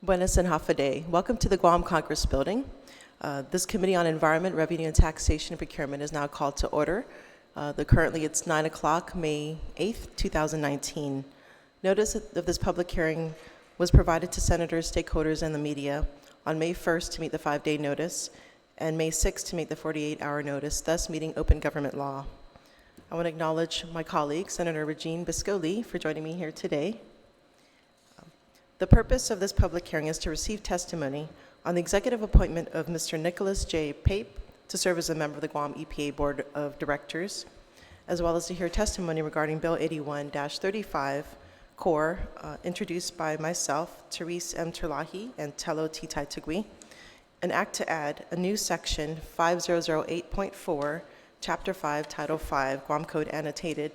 Buenas and half a day. Welcome to the Guam Congress Building. This Committee on Environment, Revenue, and Taxation and Procurement is now called to order. Currently it's 9 o'clock, May 8th, 2019. Notice of this public hearing was provided to senators, stakeholders, and the media on May 1st to meet the 5-day notice and May 6th to meet the 48-hour notice, thus meeting open government law. I want to acknowledge my colleague, Senator Regine Bisco-Lee, for joining me here today. The purpose of this public hearing is to receive testimony on the executive appointment of Mr. Nicolas J. Pape to serve as a member of the Guam EPA Board of Directors, as well as to hear testimony regarding Bill 81-35, Core, introduced by myself, Therese M. Terlahi, and Teletype, an act to add a new section 5008.4, Chapter 5, Title 5, Guam Code Annotated,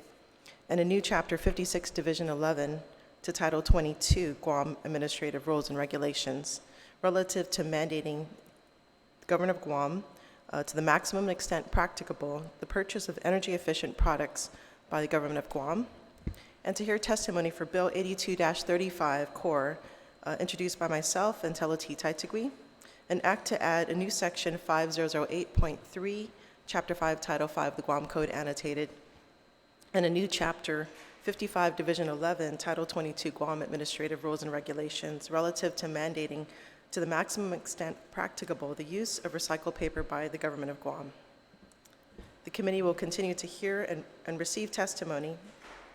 and a new Chapter 56, Division 11, to Title 22, Guam Administrative Rules and Regulations, relative to mandating the government of Guam, to the maximum extent practicable, the purchase of energy-efficient products by the government of Guam, and to hear testimony for Bill 82-35, Core, introduced by myself and Teletype, an act to add a new section 5008.3, Chapter 5, Title 5, the Guam Code Annotated, and a new Chapter 55, Division 11, Title 22, Guam Administrative Rules and Regulations, relative to mandating to the maximum extent practicable the use of recycled paper by the government of Guam. The committee will continue to hear and receive testimony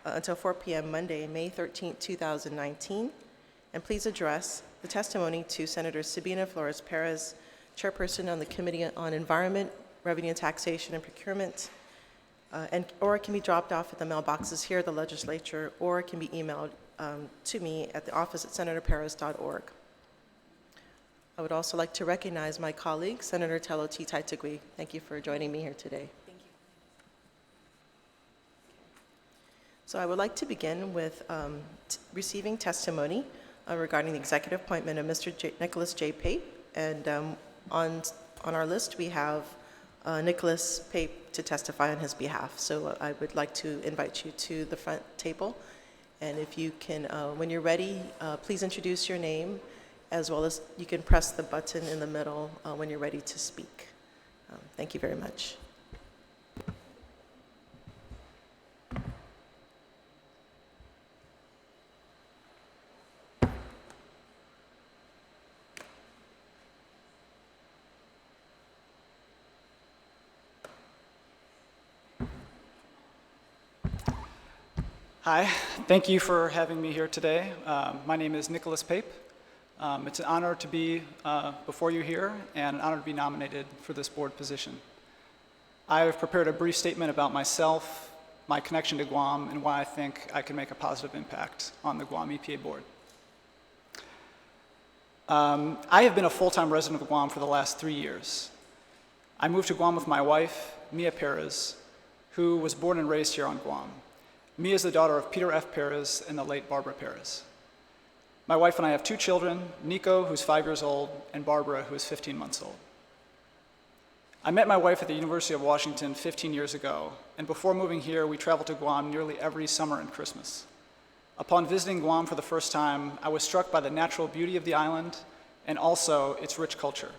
until 4 p.m. Monday, May 13, 2019, and please address the testimony to Senators Sabina, Flores, Perez, Chairperson on the Committee on Environment, Revenue and Taxation and Procurement, or it can be dropped off at the mailboxes here at the Legislature, or it can be emailed to me at the office at senatorperez.org. I would also like to recognize my colleague, Senator Teletype. Thank you for joining me here today. Thank you. So I would like to begin with receiving testimony regarding the executive appointment of Mr. Nicolas J. Pape, and on our list we have Nicolas Pape to testify on his behalf. So I would like to invite you to the front table, and if you can, when you're ready, please introduce your name, as well as you can press the button in the middle when you're ready to speak. Thank you very much. Hi, thank you for having me here today. My name is Nicolas Pape. It's an honor to be before you here and an honor to be nominated for this board position. I have prepared a brief statement about myself, my connection to Guam, and why I think I can make a positive impact on the Guam EPA board. I have been a full-time resident of Guam for the last 3 years. I moved to Guam with my wife, Mia Perez, who was born and raised here on Guam. Mia is the daughter of Peter F. Perez and the late Barbara Perez. My wife and I have 2 children, Nico, who's 5 years old, and Barbara, who is 15 months old. I met my wife at the University of Washington 15 years ago, and before moving here, we traveled to Guam nearly every summer and Christmas. Upon visiting Guam for the first time, I was struck by the natural beauty of the island and also its rich culture.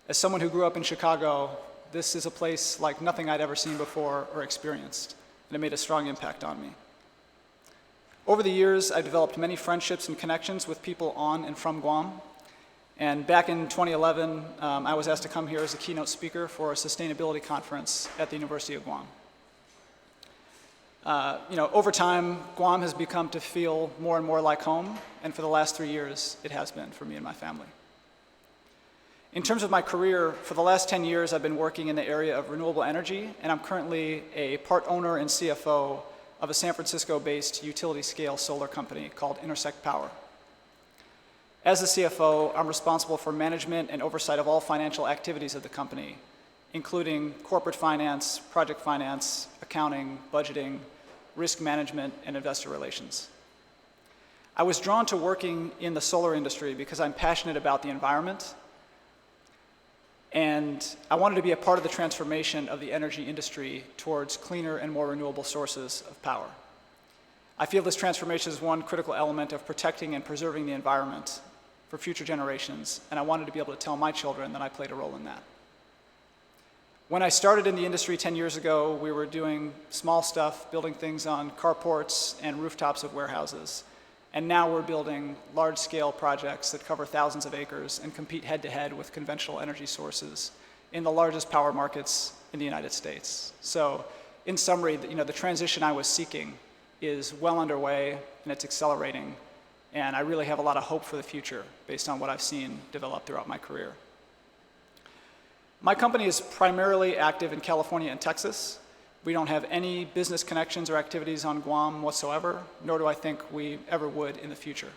As someone who grew up in Chicago, this is a place like nothing I'd ever seen before or experienced, and it made a strong impact on me. Over the years, I developed many friendships and connections with people on and from Guam. And back in 2011, I was asked to come here as a keynote speaker for a sustainability conference at the University of Guam. Over time, Guam has become to feel more and more like home, and for the last 3 years, it has been for me and my family. In terms of my career, for the last 10 years, I've been working in the area of renewable energy, and I'm currently a part owner and CFO of a San Francisco-based utility-scale solar company called Intersect Power. As the CFO, I'm responsible for management and oversight of all financial activities of the company, including corporate finance, project finance, accounting, budgeting, risk management, and investor relations. I was drawn to working in the solar industry because I'm passionate about the environment, and I wanted to be a part of the transformation of the energy industry towards cleaner and more renewable sources of power. I feel this transformation is one critical element of protecting and preserving the environment for future generations, and I wanted to be able to tell my children that I played a role in that. When I started in the industry 10 years ago, we were doing small stuff, building things on carports and rooftops of warehouses. And now we're building large-scale projects that cover thousands of acres and compete head-to-head with conventional energy sources in the largest power markets in the United States. So in summary, the transition I was seeking is well underway, and it's accelerating. And I really have a lot of hope for the future based on what I've seen develop throughout my career. My company is primarily active in California and Texas. We don't have any business connections or activities on Guam whatsoever, nor do I think we ever would in the future.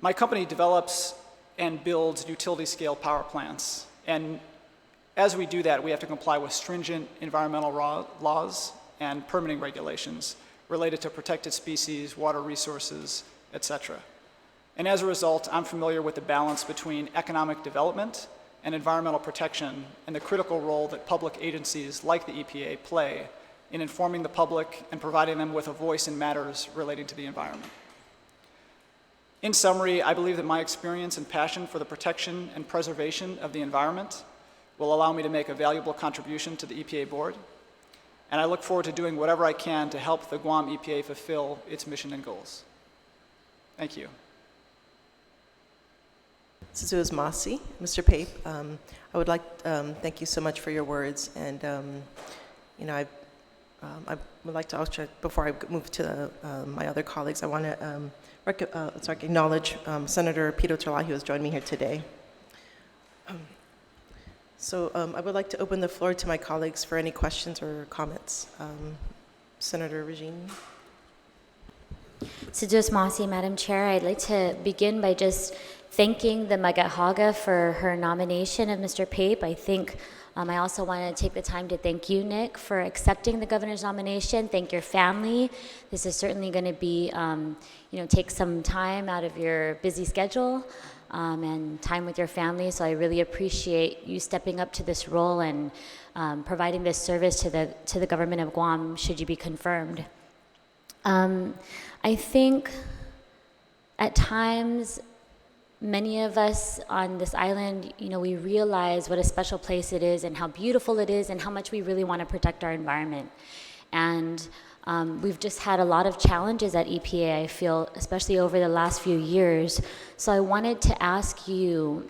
My company develops and builds utility-scale power plants. And as we do that, we have to comply with stringent environmental laws and permitting regulations related to protected species, water resources, etc. And as a result, I'm familiar with the balance between economic development and environmental protection, and the critical role that public agencies like the EPA play in informing the public and providing them with a voice in matters relating to the environment. In summary, I believe that my experience and passion for the protection and preservation of the environment will allow me to make a valuable contribution to the EPA board, and I look forward to doing whatever I can to help the Guam EPA fulfill its mission and goals. Thank you. Suzu's Masi, Mr. Pape, I would like thank you so much for your words, and I would like to also, before I move to my other colleagues, I want to acknowledge Senator Peter Terla, who has joined me here today. So I would like to open the floor to my colleagues for any questions or comments. Senator Regine. Suzu's Masi, Madam Chair, I'd like to begin by just thanking the Magahaga for her nomination of Mr. Pape. I think I also want to take the time to thank you, Nick, for accepting the governor's nomination. Thank your family. This is certainly going to be, take some time out of your busy schedule and time with your family. So I really appreciate you stepping up to this role and providing this service to the government of Guam should you be confirmed. I think at times, many of us on this island, we realize what a special place it is and how beautiful it is and how much we really want to protect our environment. And we've just had a lot of challenges at EPA, I feel, especially over the last few years. So I wanted to ask you,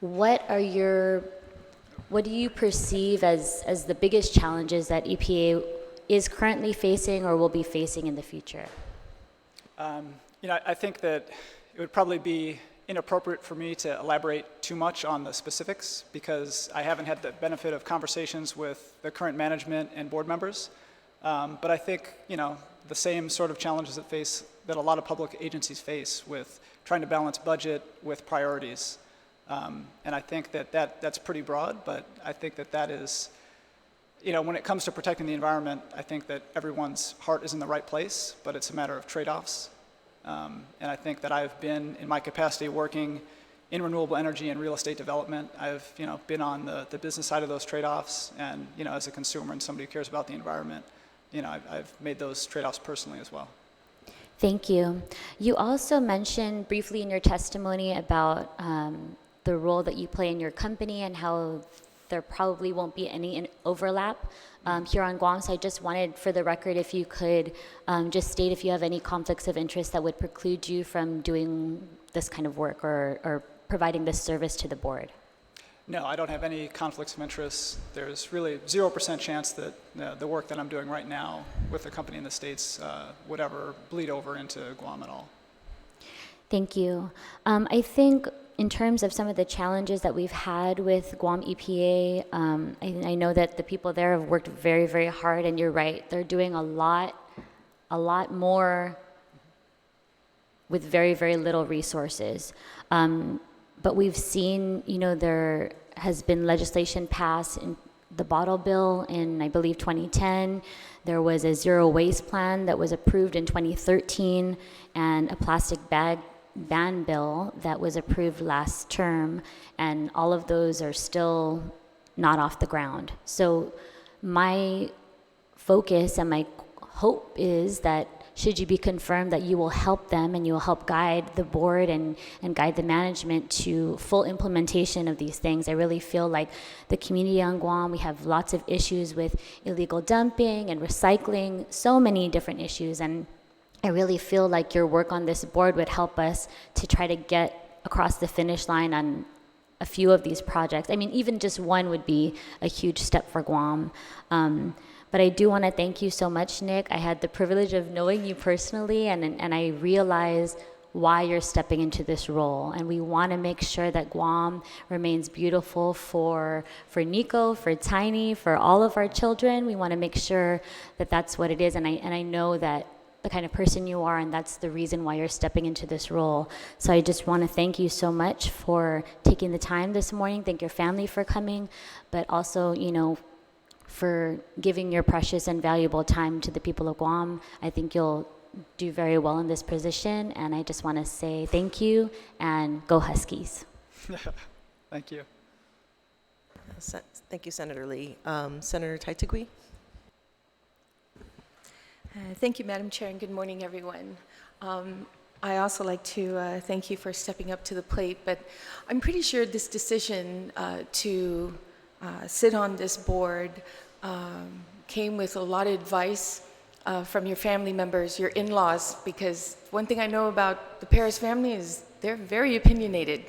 what do you perceive as the biggest challenges that EPA is currently facing or will be facing in the future? I think that it would probably be inappropriate for me to elaborate too much on the specifics because I haven't had the benefit of conversations with the current management and board members. But I think, the same sort of challenges that a lot of public agencies face with trying to balance budget with priorities. And I think that's pretty broad, but I think that is, when it comes to protecting the environment, I think that everyone's heart is in the right place, but it's a matter of trade-offs. And I think that I've been, in my capacity, working in renewable energy and real estate development. I've, been on the business side of those trade-offs, and, as a consumer and somebody who cares about the environment, I've made those trade-offs personally as well. Thank you. You also mentioned briefly in your testimony about the role that you play in your company and how there probably won't be any overlap here on Guam. So I just wanted, for the record, if you could just state if you have any conflicts of interest that would preclude you from doing this kind of work or providing this service to the board. No, I don't have any conflicts of interest. There's really 0% chance that the work that I'm doing right now with the company in the States would ever bleed over into Guam at all. Thank you. I think in terms of some of the challenges that we've had with Guam EPA, I know that the people there have worked very, very hard, and you're right, they're doing a lot more with very, very little resources. But we've seen, there has been legislation passed in the bottle bill in, I believe, 2010. There was a zero waste plan that was approved in 2013, and a plastic bag ban bill that was approved last term, and all of those are still not off the ground. So my focus and my hope is that should you be confirmed, that you will help them and you will help guide the board and guide the management to full implementation of these things. I really feel like the community on Guam, we have lots of issues with illegal dumping and recycling, so many different issues, and I really feel like your work on this board would help us to try to get across the finish line on a few of these projects. I mean, even just one would be a huge step for Guam. But I do want to thank you so much, Nick. I had the privilege of knowing you personally, and I realize why you're stepping into this role. And we want to make sure that Guam remains beautiful for Nico, for Tiny, for all of our children. We want to make sure that that's what it is. And I know that the kind of person you are, and that's the reason why you're stepping into this role. So I just want to thank you so much for taking the time this morning. Thank your family for coming, but also, for giving your precious and valuable time to the people of Guam. I think you'll do very well in this position, and I just want to say thank you and go Huskies. Thank you. Thank you, Senator Lee. Senator Taitigui? Thank you, Madam Chair, and good morning, everyone. I also like to thank you for stepping up to the plate, but I'm pretty sure this decision to sit on this board came with a lot of advice from your family members, your in-laws, because one thing I know about the Perez family is they're very opinionated.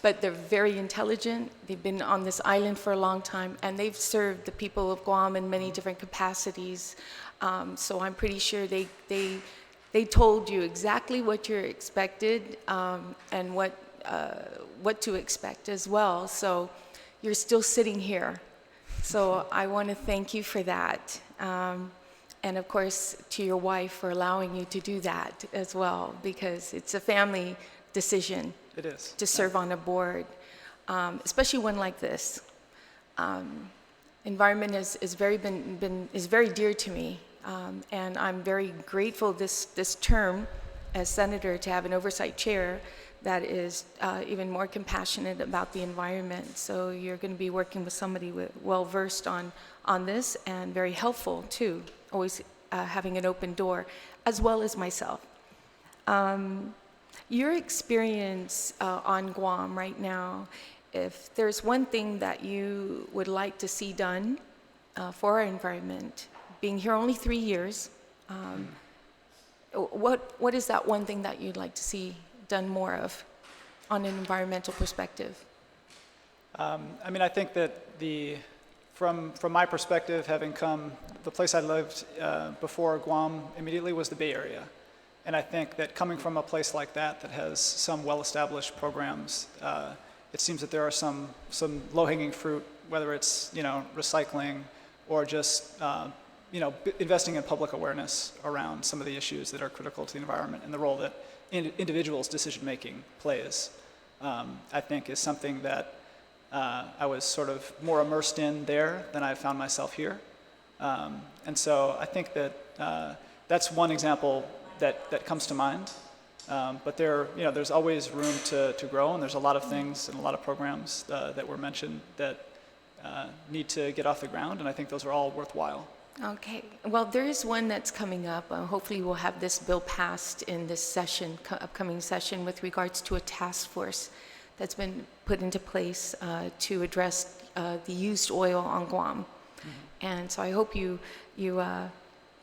But they're very intelligent. They've been on this island for a long time, and they've served the people of Guam in many different capacities. So I'm pretty sure they told you exactly what you're expected and what to expect as well. So you're still sitting here. So I want to thank you for that. And of course, to your wife for allowing you to do that as well, because it's a family decision. It is. To serve on a board, especially one like this. Environment is very dear to me, and I'm very grateful this term as senator to have an oversight chair that is even more compassionate about the environment. So you're going to be working with somebody well versed on this, and very helpful too. Always having an open door, as well as myself. Your experience on Guam right now, if there's one thing that you would like to see done for our environment, being here only 3 years, what is that one thing that you'd like to see done more of on an environmental perspective? I think that from my perspective, having come, the place I lived before Guam immediately was the Bay Area. And I think that coming from a place like that has some well-established programs, it seems that there are some low-hanging fruit, whether it's recycling or just investing in public awareness around some of the issues that are critical to the environment and the role that individuals' decision-making plays. I think is something that I was sort of more immersed in there than I found myself here. And so I think that that's one example that comes to mind, but there's always room to grow, and there's a lot of things and a lot of programs that were mentioned that need to get off the ground, and I think those are all worthwhile. Okay. Well, there is one that's coming up. Hopefully we'll have this bill passed in this upcoming session, with regards to a task force that's been put into place to address the used oil on Guam. Mm-hmm. And so I hope you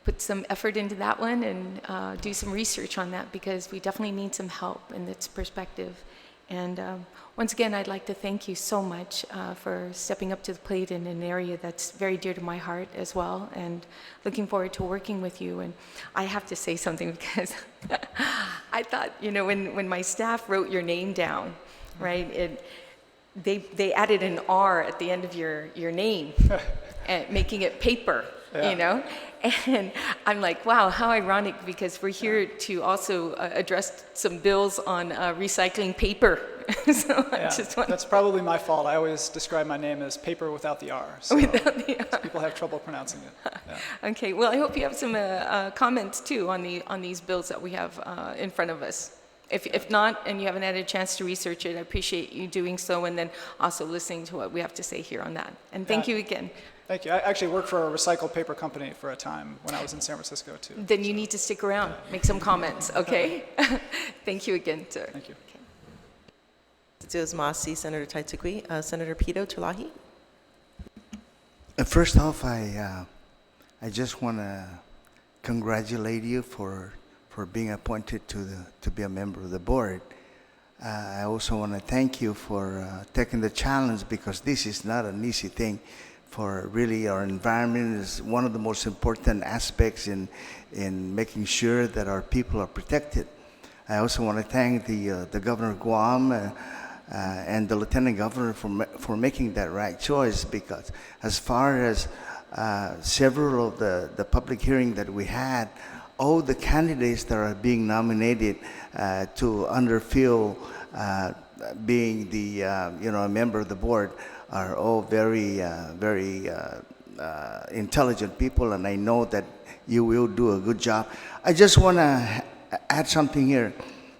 put some effort into that one and do some research on that, because we definitely need some help in this perspective. And once again, I'd like to thank you so much for stepping up to the plate in an area that's very dear to my heart as well, and looking forward to working with you. And I have to say something, because I thought, when my staff wrote your name down, right, they added an R at the end of your name, and making it paper. Yeah. And I'm like, wow, how ironic, because we're here to also address some bills on recycling paper. So that's probably my fault. I always describe my name as paper without the R. So without the R. People have trouble pronouncing it. Yeah. Okay, well, I hope you have some comments too on these bills that we have in front of us. If not, and you haven't had a chance to research it, I appreciate you doing so, and then also listening to what we have to say here on that. And thank you again. Thank you. I actually worked for a recycled paper company for a time when I was in San Francisco, too. Then you need to stick around, make some comments, okay? Thank you again, sir. Thank you. Masi, Senator Taitukui. Senator Pito Tulahi. First off, I just want to congratulate you for being appointed to be a member of the board. I also want to thank you for taking the challenge, because this is not an easy thing. For really, our environment is one of the most important aspects in making sure that our people are protected. I also want to thank the governor of Guam and the lieutenant governor for making that right choice, because as far as several of the public hearings that we had, all the candidates that are being nominated to underfill being the a member of the board are all very intelligent people, and I know that you will do a good job. I just want to add something here.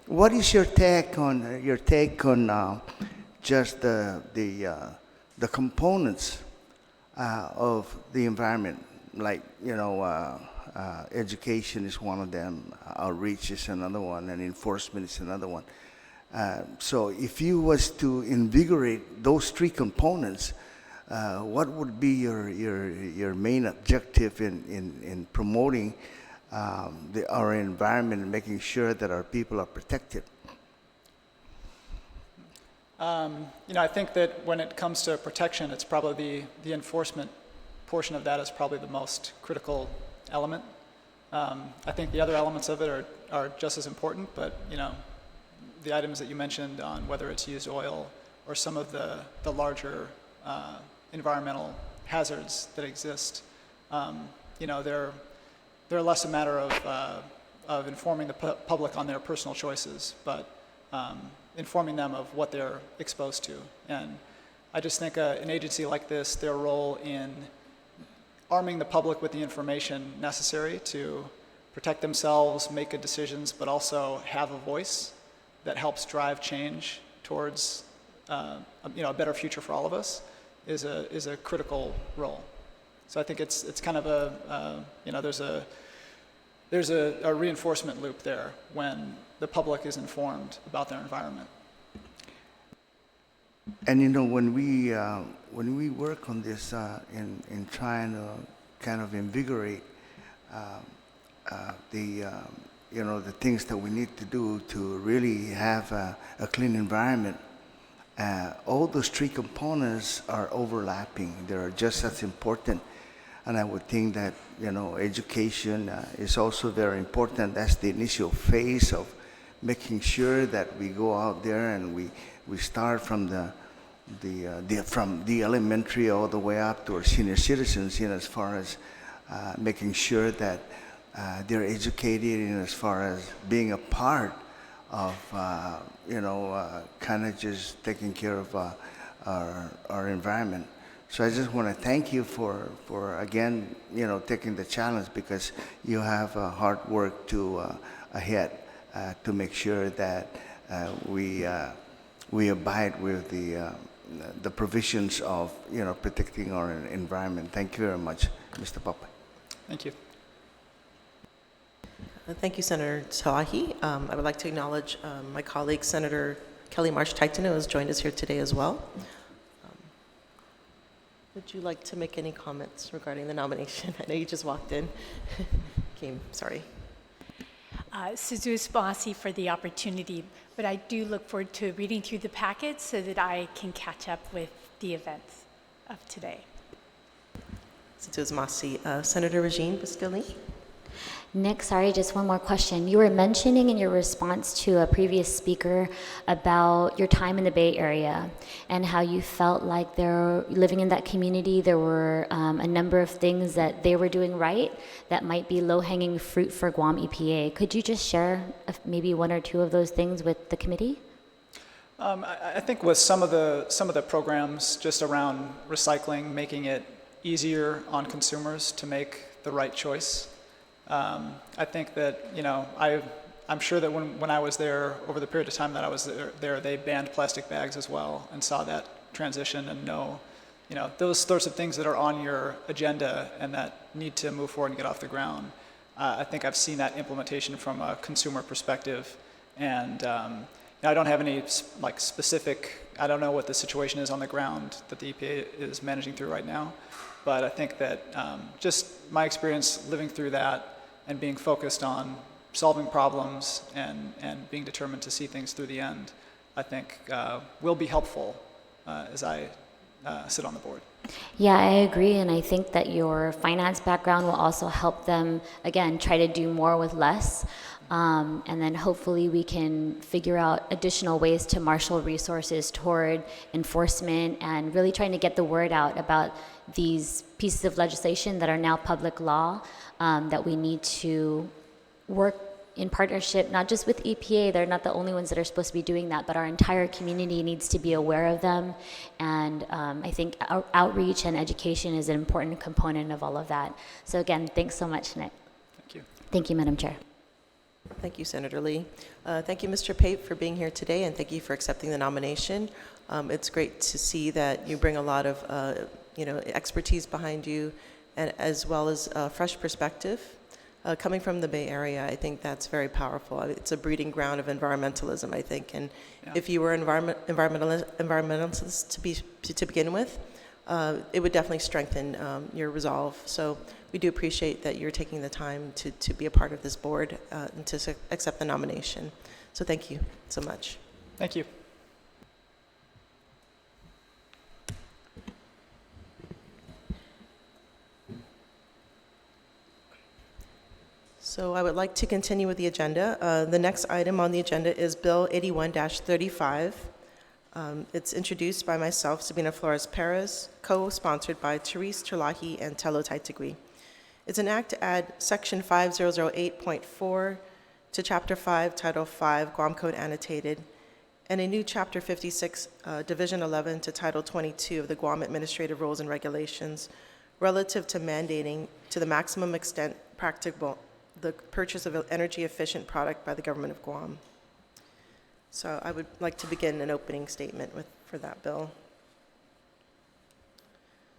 What is your take on just the components of the environment? Like, education is one of them, outreach is another one, and enforcement is another one. So if you was to invigorate those three components, what would be your main objective in promoting our environment and making sure that our people are protected? I think that when it comes to protection, it's probably the enforcement portion of that is probably the most critical element. I think the other elements of it are just as important, but the items that you mentioned on whether it's used oil or some of the larger environmental hazards that exist, they're less a matter of informing the public on their personal choices, but informing them of what they're exposed to. And I just think an agency like this, their role in arming the public with the information necessary to protect themselves, make good decisions, but also have a voice that helps drive change towards a better future for all of us is a critical role. So I think it's kind of there's a reinforcement loop there when the public is informed about their environment. And when we work on this in trying to kind of invigorate the things that we need to do to really have a clean environment, all those three components are overlapping. They're just as important. And I would think that, education is also very important. That's the initial phase of making sure that we go out there and we start from from the elementary all the way up to our senior citizens, as far as making sure that they're educated, as far as being a part of, kind of just taking care of our environment. So I just want to thank you for again, taking the challenge, because you have hard work ahead to make sure that we abide with the provisions of protecting our environment. Thank you very much, Mr. Pape. Thank you. Thank you, Senator Tulahi. I would like to acknowledge my colleague, Senator Kelly Marsh Titan, who has joined us here today as well. Would you like to make any comments regarding the nomination? I know you just walked in. Sorry. Suzus Basi for the opportunity, but I do look forward to reading through the packet so that I can catch up with the events of today. Senator Regine Bascali. Nick, sorry, just one more question. You were mentioning in your response to a previous speaker about your time in the Bay Area and how you felt like living in that community, there were a number of things that they were doing right that might be low-hanging fruit for Guam EPA. Could you just share maybe one or two of those things with the committee? I think with some of the programs just around recycling, making it easier on consumers to make the right choice. I think that I'm sure that when I was there, over the period of time that I was there, they banned plastic bags as well and saw that transition and know, those sorts of things that are on your agenda and that need to move forward and get off the ground. I think I've seen that implementation from a consumer perspective, and I don't have any specific, I don't know what the situation is on the ground that the EPA is managing through right now, but I think that just my experience living through that and being focused on solving problems and being determined to see things through the end, I think will be helpful as I sit on the board. Yeah, I agree, and I think that your finance background will also help them, again, try to do more with less, and then hopefully we can figure out additional ways to marshal resources toward enforcement and really trying to get the word out about these pieces of legislation that are now public law, that we need to work in partnership, not just with EPA, they're not the only ones that are supposed to be doing that, but our entire community needs to be aware of them. And I think outreach and education is an important component of all of that. So again, thanks so much, Nick. Thank you. Thank you, Madam Chair. Thank you, Senator Lee. Thank you, Mr. Pape, for being here today, and thank you for accepting the nomination. It's great to see that you bring a lot of expertise behind you, and as well as a fresh perspective. Coming from the Bay Area, I think that's very powerful. It's a breeding ground of environmentalism, I think. And if you were environmentalist to begin with, it would definitely strengthen your resolve. So we do appreciate that you're taking the time to be a part of this board and to accept the nomination. So thank you so much. Thank you. So I would like to continue with the agenda. The next item on the agenda is Bill 81-35. It's introduced by myself, Sabina Flores Perez, co-sponsored by Therese, Sherlocky, and Teletype. It's an act to add Section 5008.4 to Chapter 5, Title 5, Guam Code Annotated, and a new Chapter 56, Division 11 to Title 22 of the Guam Administrative Rules and Regulations relative to mandating to the maximum extent practicable the purchase of an energy-efficient product by the government of Guam. So I would like to begin an opening statement for that bill.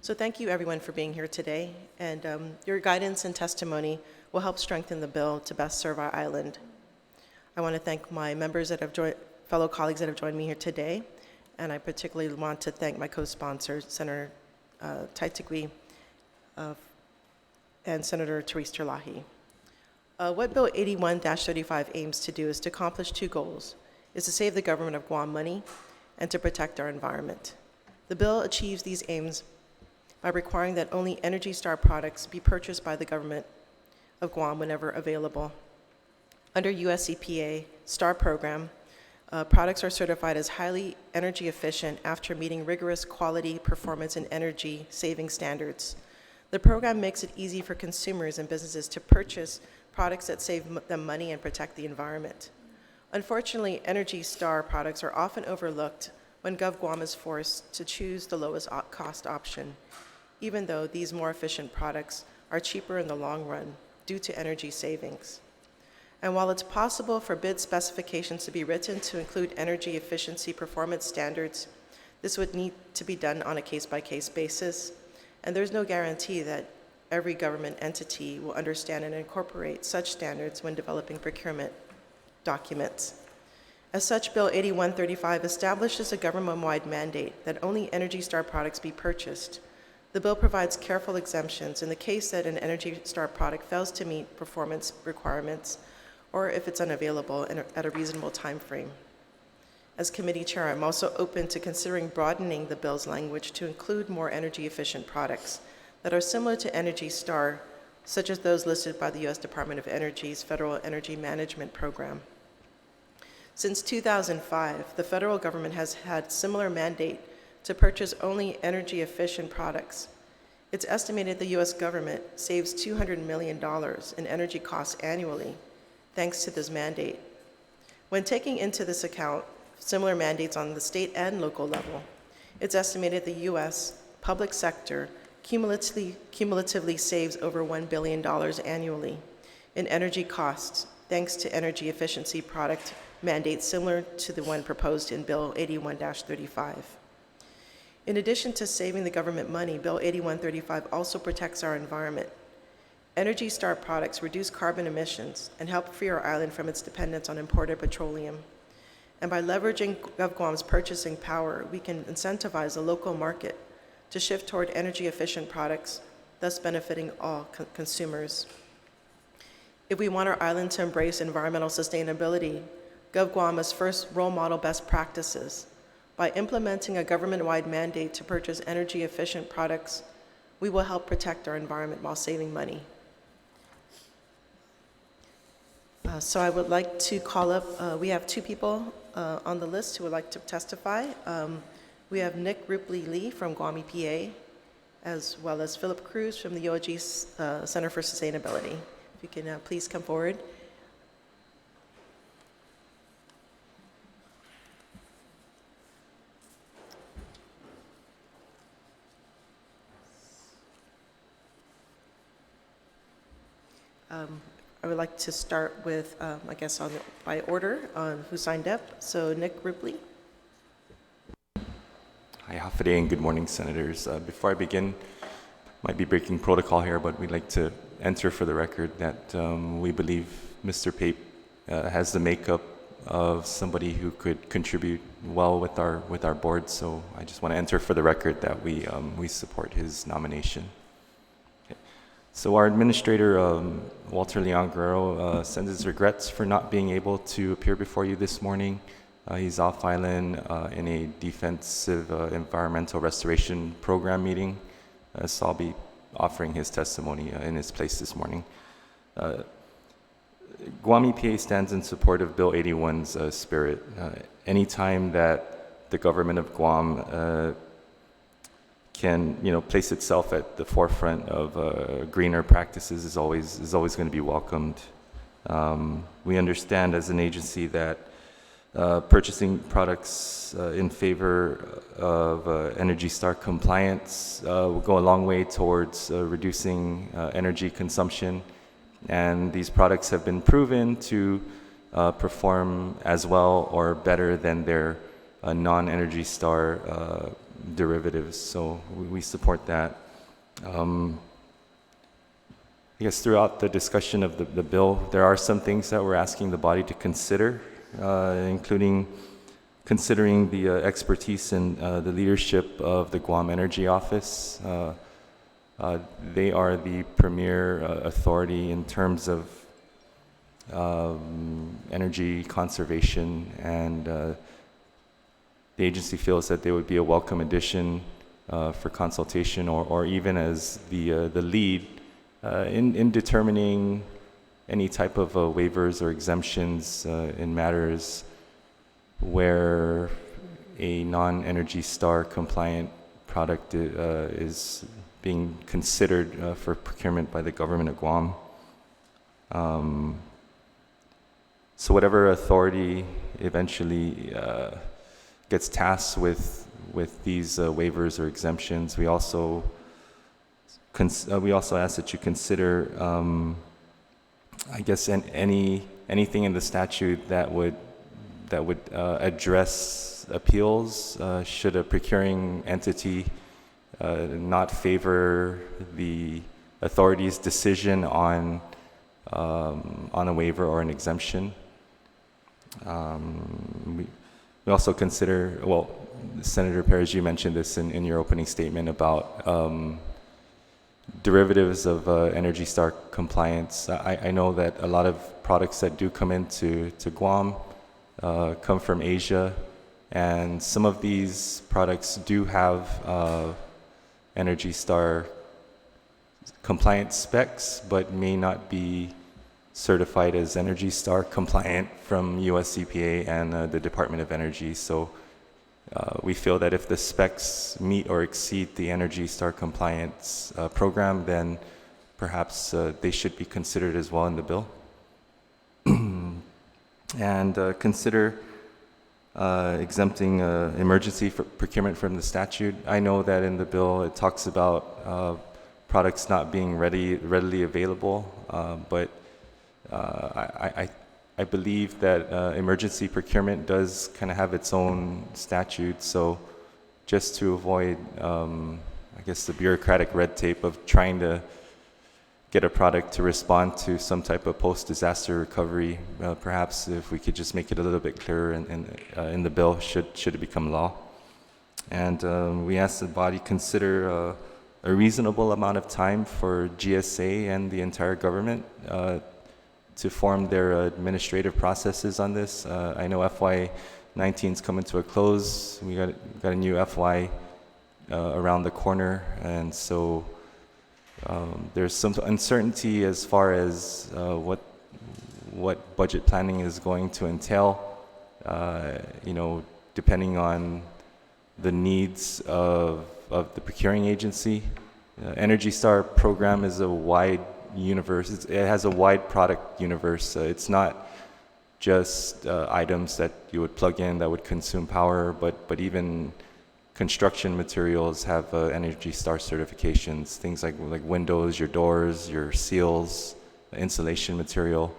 So thank you, everyone, for being here today, and your guidance and testimony will help strengthen the bill to best serve our island. I want to thank my members that have fellow colleagues that have joined me here today, and I particularly want to thank my co-sponsor, Senator Taitigui and Senator Therese Terlahi. What Bill 81-35 aims to do is to accomplish two goals, is to save the government of Guam money and to protect our environment. The bill achieves these aims by requiring that only Energy Star products be purchased by the government of Guam whenever available. Under US EPA STAR program, products are certified as highly energy efficient after meeting rigorous quality, performance, and energy saving standards. The program makes it easy for consumers and businesses to purchase products that save them money and protect the environment. Unfortunately, Energy Star products are often overlooked when Gov Guam is forced to choose the lowest cost option, even though these more efficient products are cheaper in the long run due to energy savings. And while it's possible for bid specifications to be written to include energy efficiency performance standards, this would need to be done on a case-by-case basis, and there's no guarantee that every government entity will understand and incorporate such standards when developing procurement documents. As such, Bill 81-35 establishes a government-wide mandate that only Energy Star products be purchased. The bill provides careful exemptions in the case that an Energy Star product fails to meet performance requirements or if it's unavailable at a reasonable time frame. As committee chair, I'm also open to considering broadening the bill's language to include more energy-efficient products that are similar to Energy Star, such as those listed by the U.S. Department of Energy's Federal Energy Management Program. Since 2005, the federal government has had similar mandate to purchase only energy-efficient products. It's estimated the U.S. government saves $200 million in energy costs annually, thanks to this mandate. When taking into this account similar mandates on the state and local level, it's estimated the U.S. public sector cumulatively saves over $1 billion annually in energy costs thanks to energy efficiency product mandates similar to the one proposed in Bill 81-35. In addition to saving the government money, Bill 8135 also protects our environment. Energy Star products reduce carbon emissions and help free our island from its dependence on imported petroleum. And by leveraging GovGuam's purchasing power, we can incentivize the local market to shift toward energy-efficient products, thus benefiting all consumers. If we want our island to embrace environmental sustainability, GovGuam must first role model best practices. By implementing a government-wide mandate to purchase energy-efficient products, we will help protect our environment while saving money. So I would like to call up, we have two people on the list who would like to testify. We have Nick Ripley-Lee from Guam EPA, as well as Philip Cruz from the UOG Center for Sustainability. If you can please come forward. I would like to start with, I guess, by order on who signed up. So Nick Ripley. Hi, Hafide, and good morning, Senators. Before I begin, might be breaking protocol here, but we'd like to enter for the record that we believe Mr. Pape has the makeup of somebody who could contribute well with our board. So I just want to enter for the record that we support his nomination. So our administrator, Walter Leon Guerrero, sends his regrets for not being able to appear before you this morning. He's off island in a defensive environmental restoration program meeting. So I'll be offering his testimony in his place this morning. Guam EPA stands in support of Bill 81's spirit. Anytime that the government of Guam can place itself at the forefront of greener practices is always going to be welcomed. We understand as an agency that purchasing products in favor of Energy Star compliance will go a long way towards reducing energy consumption, and these products have been proven to perform as well or better than their non-Energy Star derivatives, so we support that. I guess throughout the discussion of the bill, there are some things that we're asking the body to consider, including considering the expertise and the leadership of the Guam Energy Office. They are the premier authority in terms of energy conservation, and the agency feels that they would be a welcome addition for consultation, or even as the lead in determining any type of waivers or exemptions in matters where a non-Energy Star compliant product is being considered for procurement by the government of Guam. So whatever authority eventually gets tasked with these waivers or exemptions, we also ask that you consider, I guess, anything in the statute that would address appeals should a procuring entity not favor the authority's decision on a waiver or an exemption. We also consider, well, Senator Perez, you mentioned this in your opening statement about derivatives of Energy Star compliance. I know that a lot of products that do come into Guam come from Asia, and some of these products do have Energy Star compliant specs, but may not be certified as Energy Star compliant from US EPA and the Department of Energy. So we feel that if the specs meet or exceed the Energy Star compliance program, then perhaps they should be considered as well in the bill. And consider exempting emergency procurement from the statute. I know that in the bill it talks about products not being readily available, but I believe that emergency procurement does kind of have its own statute, so just to avoid, I guess, the bureaucratic red tape of trying to get a product to respond to some type of post-disaster recovery, perhaps if we could just make it a little bit clearer in the bill, should it become law. And we asked the body consider a reasonable amount of time for GSA and the entire government to form their administrative processes on this. I know FY19 is coming to a close. We got a new FY around the corner, and so there's some uncertainty as far as what budget planning is going to entail. Depending on the needs of the procuring agency. Energy Star program is a wide universe. It has a wide product universe. It's not just items that you would plug in that would consume power, but even construction materials have Energy Star certifications. Things like windows, your doors, your seals, insulation material.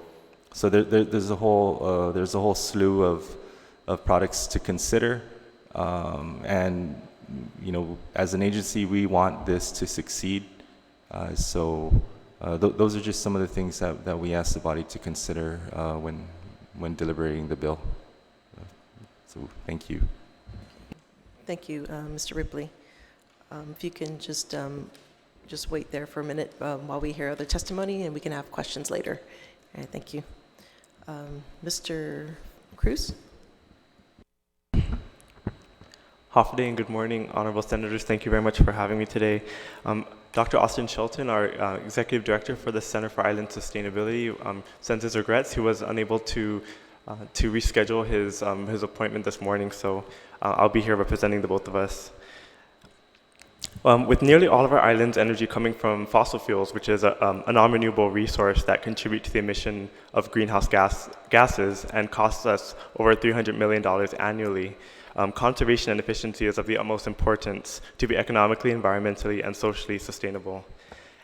So there's a whole slew of products to consider. And as an agency, we want this to succeed. So those are just some of the things that we ask the body to consider when deliberating the bill. So thank you. Thank you, Mr. Ripley. If you can just wait there for a minute while we hear other testimony, and we can have questions later. All right, thank you. Mr. Cruz? Hofday and good morning, honorable senators. Thank you very much for having me today. Dr. Austin Shelton, our executive director for the Center for Island Sustainability, sends his regrets. He was unable to reschedule his appointment this morning, so I'll be here representing the both of us. With nearly all of our island's energy coming from fossil fuels, which is a non-renewable resource that contribute to the emission of greenhouse gases and costs us over $300 million annually, conservation and efficiency is of the utmost importance to be economically, environmentally, and socially sustainable.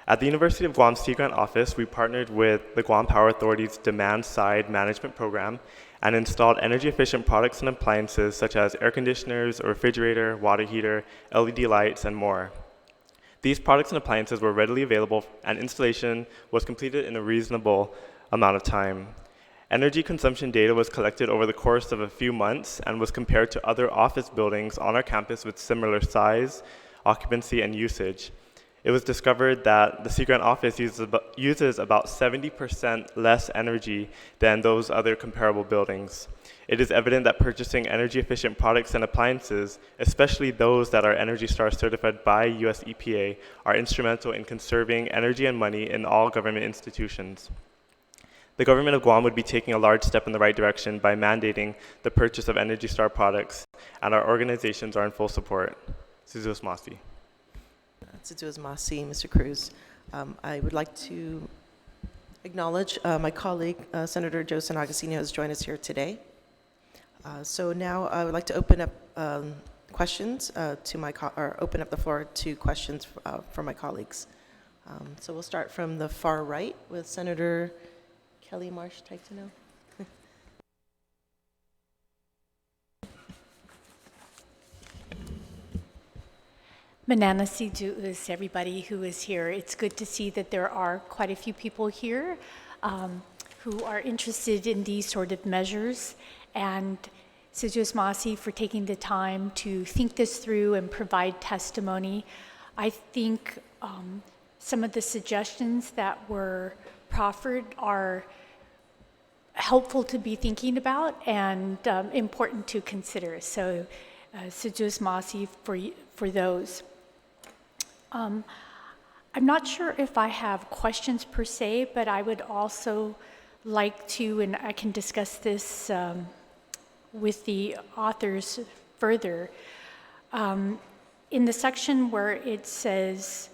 At the University of Guam Sea Grant Office, we partnered with the Guam Power Authority's demand-side management program and installed energy-efficient products and appliances such as air conditioners, a refrigerator, water heater, LED lights, and more. These products and appliances were readily available, and installation was completed in a reasonable amount of time. Energy consumption data was collected over the course of a few months and was compared to other office buildings on our campus with similar size, occupancy, and usage. It was discovered that the Sea Grant office uses about 70% less energy than those other comparable buildings. It is evident that purchasing energy-efficient products and appliances, especially those that are Energy Star certified by US EPA, are instrumental in conserving energy and money in all government institutions. The government of Guam would be taking a large step in the right direction by mandating the purchase of Energy Star products, and our organizations are in full support. Suzuos Masi. Suzuos Masi, Mr. Cruz. I would like to acknowledge my colleague, Senator Joseph Agostino, has joined us here today. So now I would like to open up questions or open up the floor to questions from my colleagues. So we'll start from the far right with Senator Kelly Marsh Taitano. Manana Sidu'us, everybody who is here. It's good to see that there are quite a few people here who are interested in these sort of measures. And Sidu'us Masi for taking the time to think this through and provide testimony. I think some of the suggestions that were proffered are helpful to be thinking about and important to consider. So Sidu'us Masi for those. I'm not sure if I have questions per se, but I would also like to, and I can discuss this with the authors further. In the section where it says,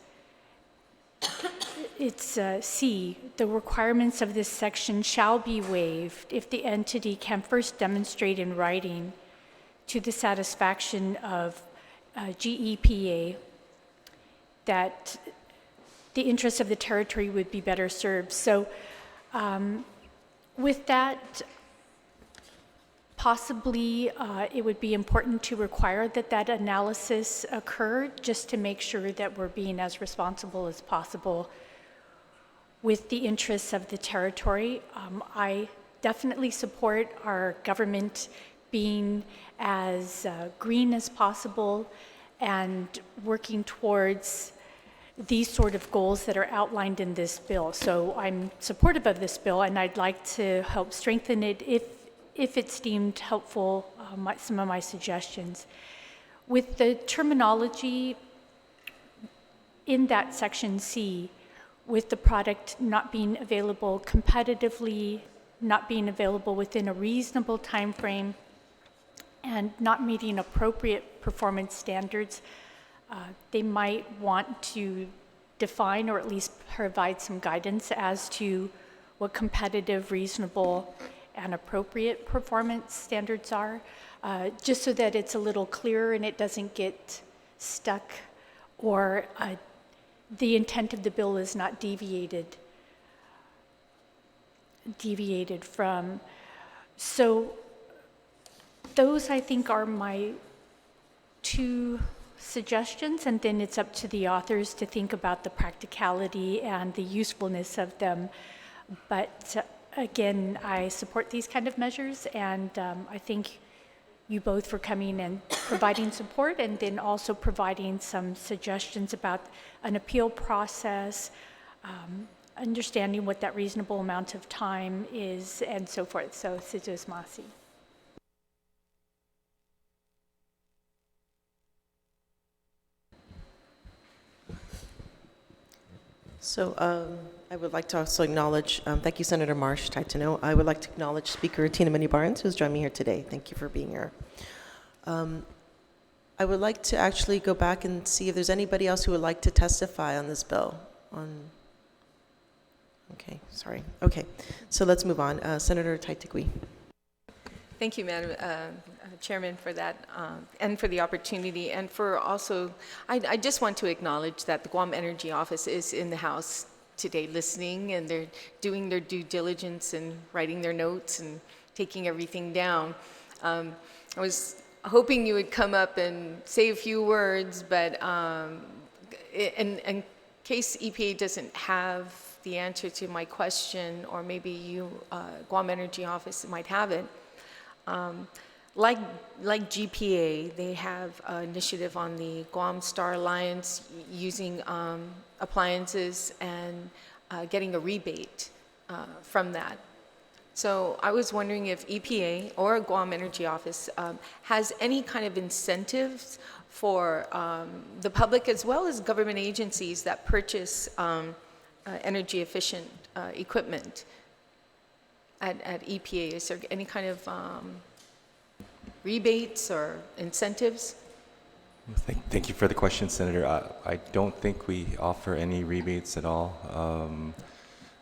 it's C, the requirements of this section shall be waived if the entity can first demonstrate in writing to the satisfaction of GEPA that the interests of the territory would be better served. So With that, possibly it would be important to require that that analysis occur just to make sure that we're being as responsible as possible with the interests of the territory. I definitely support our government being as green as possible and working towards these sort of goals that are outlined in this bill. So I'm supportive of this bill, and I'd like to help strengthen it if it's deemed helpful, some of my suggestions. With the terminology in that section C, with the product not being available competitively, not being available within a reasonable time frame, and not meeting appropriate performance standards, they might want to define or at least provide some guidance as to what competitive, reasonable, and appropriate performance standards are, just so that it's a little clearer and it doesn't get stuck, or the intent of the bill is not deviated from. So those, I think, are my two suggestions, and then it's up to the authors to think about the practicality and the usefulness of them. But again, I support these kind of measures, and I thank you both for coming and providing support, and then also providing some suggestions about an appeal process, understanding what that reasonable amount of time is, and so forth. So, Sijus Masi. So I would like to also acknowledge, thank you, Senator Marsh, Taitano. I would like to acknowledge Speaker Tina Minnie Barnes, who's joined me here today. Thank you for being here. I would like to actually go back and see if there's anybody else who would like to testify on this bill. Okay, sorry. Okay, so let's move on. Senator Taitigui. Thank you, Madam Chairman, for that, and for the opportunity, and for also, I just want to acknowledge that the Guam Energy Office is in the House today listening, and they're doing their due diligence and writing their notes and taking everything down. I was hoping you would come up and say a few words, but in case EPA doesn't have the answer to my question, or maybe you, Guam Energy Office, might have it. Like GPA, they have an initiative on the Guam Star Alliance using appliances and getting a rebate from that. So I was wondering if EPA or Guam Energy Office has any kind of incentives for the public as well as government agencies that purchase energy efficient equipment at EPA. Is there any kind of rebates or incentives? Thank you for the question, Senator. I don't think we offer any rebates at all.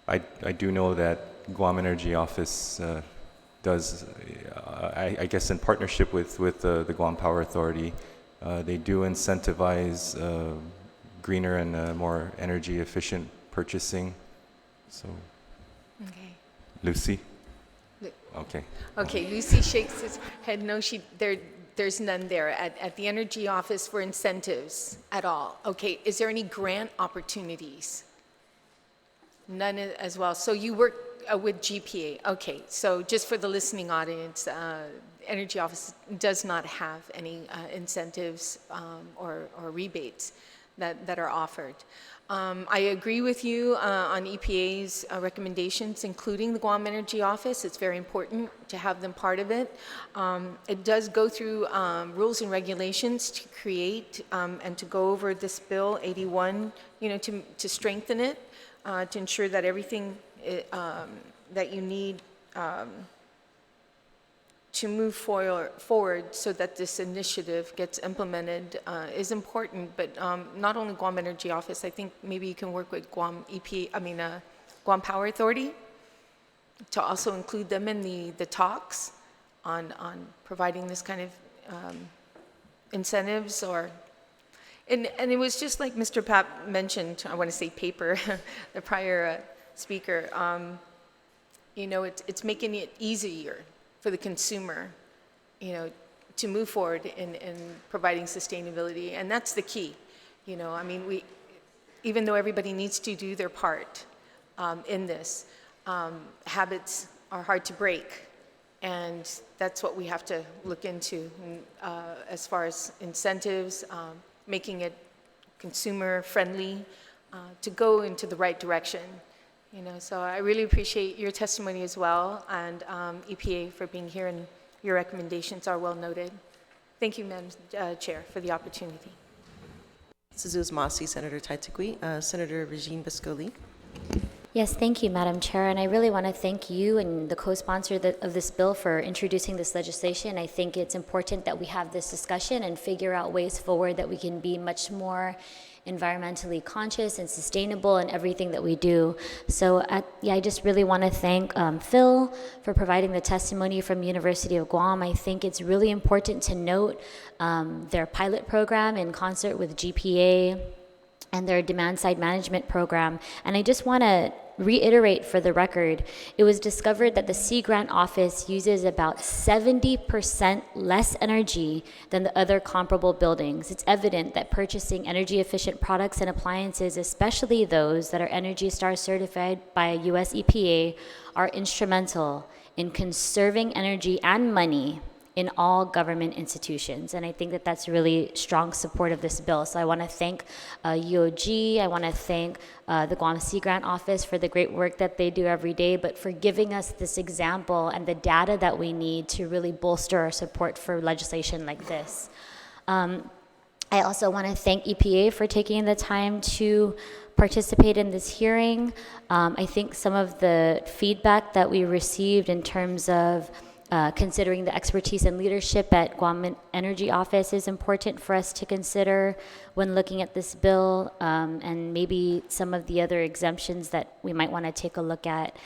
I do know that Guam Energy Office does, I guess in partnership with the Guam Power Authority, they do incentivize greener and more energy efficient purchasing. So, Okay. Lucy? Okay. Okay, Lucy shakes his head. No, there's none there at the Energy Office for incentives at all. Okay, is there any grant opportunities? None as well. So you work with GPA. Okay, so just for the listening audience, Energy Office does not have any incentives or rebates that are offered. I agree with you on EPA's recommendations, including the Guam Energy Office. It's very important to have them part of it. It does go through rules and regulations to create and to go over this bill 81, to strengthen it, to ensure that everything that you need to move forward so that this initiative gets implemented is important, but not only Guam Energy Office. I think maybe you can work with Guam Guam Power Authority to also include them in the talks on providing this kind of incentives and it was just like Mr. Pape mentioned, I want to say Paper, the prior speaker. It's making it easier for the consumer, to move forward in providing sustainability, and that's the key. Even though everybody needs to do their part in this, habits are hard to break, and that's what we have to look into as far as incentives, making it consumer friendly, to go into the right direction. So I really appreciate your testimony as well, and EPA for being here, and your recommendations are well noted. Thank you, Madam Chair, for the opportunity. Suzu's Masi, Senator Taitagui, Senator Regine Biscoli. Yes, thank you, Madam Chair, and I really want to thank you and the co-sponsor of this bill for introducing this legislation. I think it's important that we have this discussion and figure out ways forward that we can be much more environmentally conscious and sustainable in everything that we do. So I just really want to thank Phil for providing the testimony from University of Guam. I think it's really important to note their pilot program in concert with GPA and their demand-side management program. And I just want to reiterate for the record, it was discovered that the Sea Grant Office uses about 70% less energy than the other comparable buildings. It's evident that purchasing energy-efficient products and appliances, especially those that are Energy Star certified by US EPA, are instrumental in conserving energy and money in all government institutions. And I think that that's really strong support of this bill. So I want to thank UOG, I want to thank the Guam Sea Grant Office for the great work that they do every day, but for giving us this example and the data that we need to really bolster our support for legislation like this. I also want to thank EPA for taking the time to participate in this hearing. I think some of the feedback that we received in terms of considering the expertise and leadership at Guam Energy Office is important for us to consider when looking at this bill, and maybe some of the other exemptions that we might want to take a look at.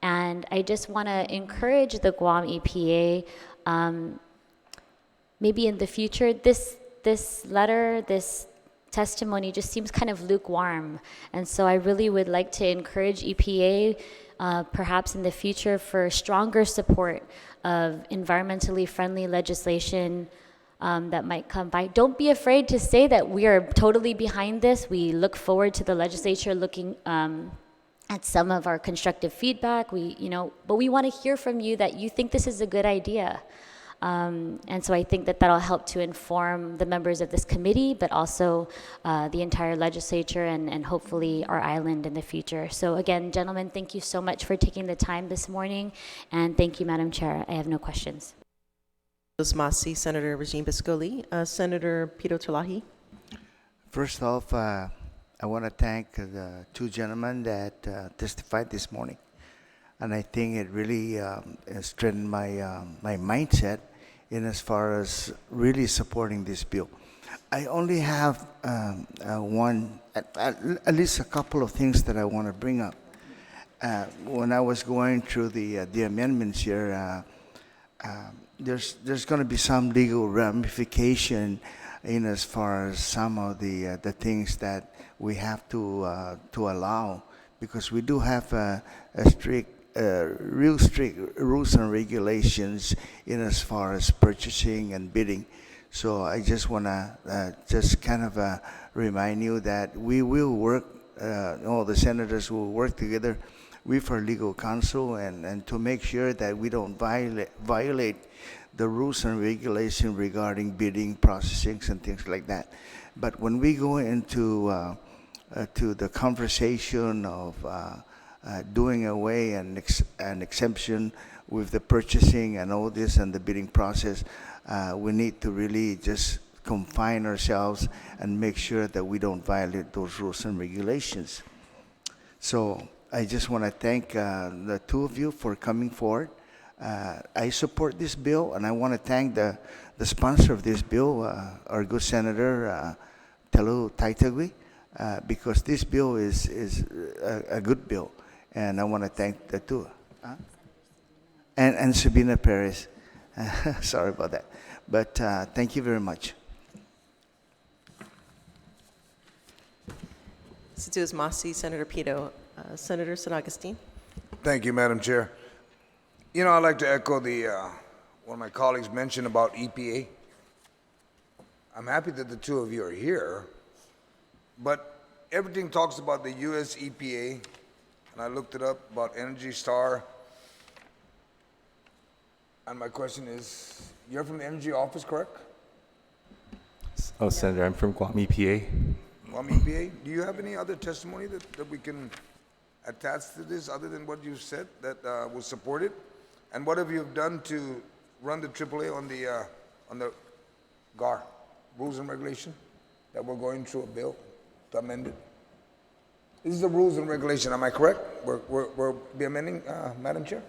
And I just want to encourage the Guam EPA, maybe in the future, this letter, this testimony just seems kind of lukewarm. And so I really would like to encourage EPA, perhaps in the future, for stronger support of environmentally friendly legislation that might come by. Don't be afraid to say that we are totally behind this. We look forward to the legislature looking at some of our constructive feedback. But we want to hear from you that you think this is a good idea. And so I think that that'll help to inform the members of this committee, but also the entire legislature and hopefully our island in the future. So again, gentlemen, thank you so much for taking the time this morning. And thank you, Madam Chair. I have no questions. Masi, Senator Regine Biscoli, Senator Peter Tulahi. First off, I want to thank the two gentlemen that testified this morning. And I think it really strengthened my mindset in as far as really supporting this bill. I only have at least a couple of things that I want to bring up. When I was going through the amendments here, there's going to be some legal ramification in as far as some of the things that we have to allow, because we do have real strict rules and regulations in as far as purchasing and bidding. So I just want to just kind of remind you that we will work, all the senators will work together with our legal counsel and to make sure that we don't violate the rules and regulations regarding bidding, processing, and things like that. But when we go into to the conversation of doing away an exemption with the purchasing and all this and the bidding process, we need to really just confine ourselves and make sure that we don't violate those rules and regulations. So I just want to thank the two of you for coming forward. I support this bill, and I want to thank the sponsor of this bill, our good Senator Taitagui, because this bill is a good bill. And I want to thank the two. And Sabina, Perez. Sorry about that. But thank you very much. Suzu's Masi, Senator Pito, Senator San Agustin. Thank you, Madam Chair. I'd like to echo one of my colleagues mentioned about EPA. I'm happy that the two of you are here, but everything talks about the US EPA, and I looked it up about Energy Star. And my question is, you're from the Energy Office, correct? Oh, Senator, I'm from Guam EPA. Guam EPA? Do you have any other testimony that we can attach to this other than what you said that will support it? And what have you done to run the AAA on the GAR, Rules and Regulation, that we're going through a bill to amend it? This is the rules and regulation, am I correct? We're be amending, Madam Chair?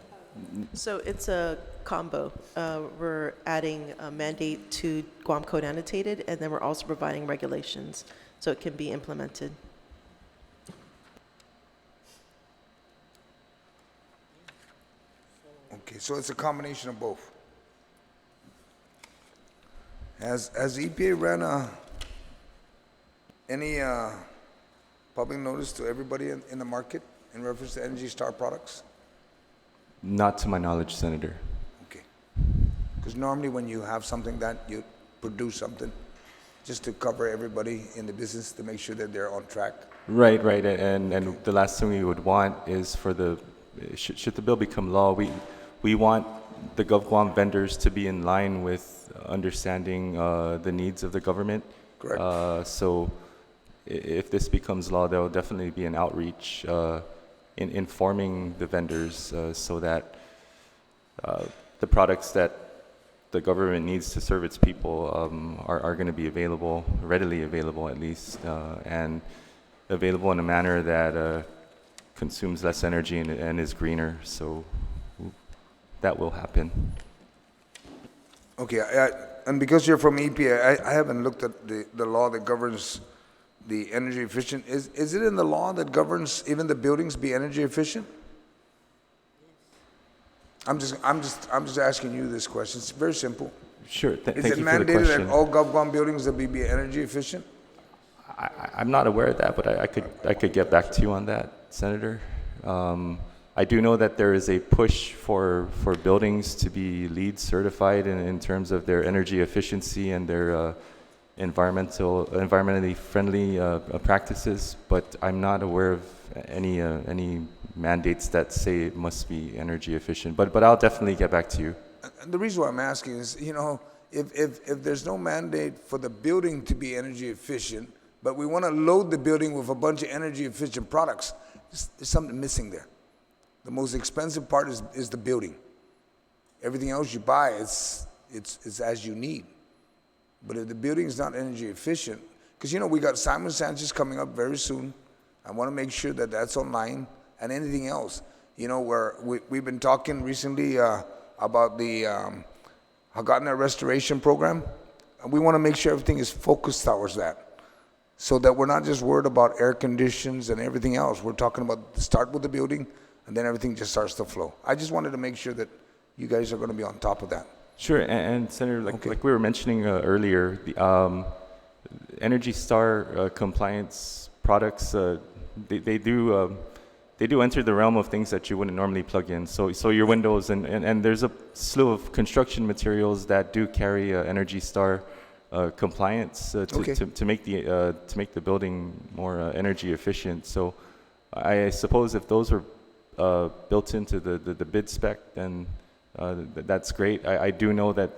So it's a combo. We're adding a mandate to Guam Code Annotated, and then we're also providing regulations so it can be implemented. Okay, so it's a combination of both. Has EPA ran any public notice to everybody in the market in reference to Energy Star products? Not to my knowledge, Senator. Okay. Because normally when you have something that you produce something just to cover everybody in the business to make sure that they're on track. Right, and the last thing we would want is for should the bill become law, we want the GovGuam vendors to be in line with understanding the needs of the government. Correct. So if this becomes law, there will definitely be an outreach in informing the vendors so that the products that the government needs to serve its people are going to be available, readily available at least, and available in a manner that consumes less energy and is greener. So that will happen. Okay, and because you're from EPA, I haven't looked at the law that governs the energy efficient. Is it in the law that governs even the buildings be energy efficient? I'm just asking you this question. It's very simple. Sure. Thank you for the Is it mandated question. that all GovGuam buildings that be energy efficient? I'm not aware of that, but I could get back to you on that, Senator. I do know that there is a push for buildings to be LEED certified in terms of their energy efficiency and their environmentally friendly practices, but I'm not aware of any mandates that say it must be energy efficient. But I'll definitely get back to you. And the reason why I'm asking is, if there's no mandate for the building to be energy efficient, but we want to load the building with a bunch of energy efficient products, there's something missing there. The most expensive part is the building. Everything else you buy, it's as you need. But if the building is not energy efficient, because we got Simon Sanchez coming up very soon. I want to make sure that that's online, and anything else. We've been talking recently about the Hagatna Restoration Program, and we want to make sure everything is focused towards that, so that we're not just worried about air conditions and everything else. We're talking about start with the building, and then everything just starts to flow. I just wanted to make sure that you guys are going to be on top of that. Sure, and Senator, like we were mentioning earlier, the Energy Star compliance products, they do enter the realm of things that you wouldn't normally plug in. So your windows and there's a slew of construction materials that do carry Energy Star compliance to make the building more energy efficient. So I suppose if those are built into the bid spec, then that's great. I do know that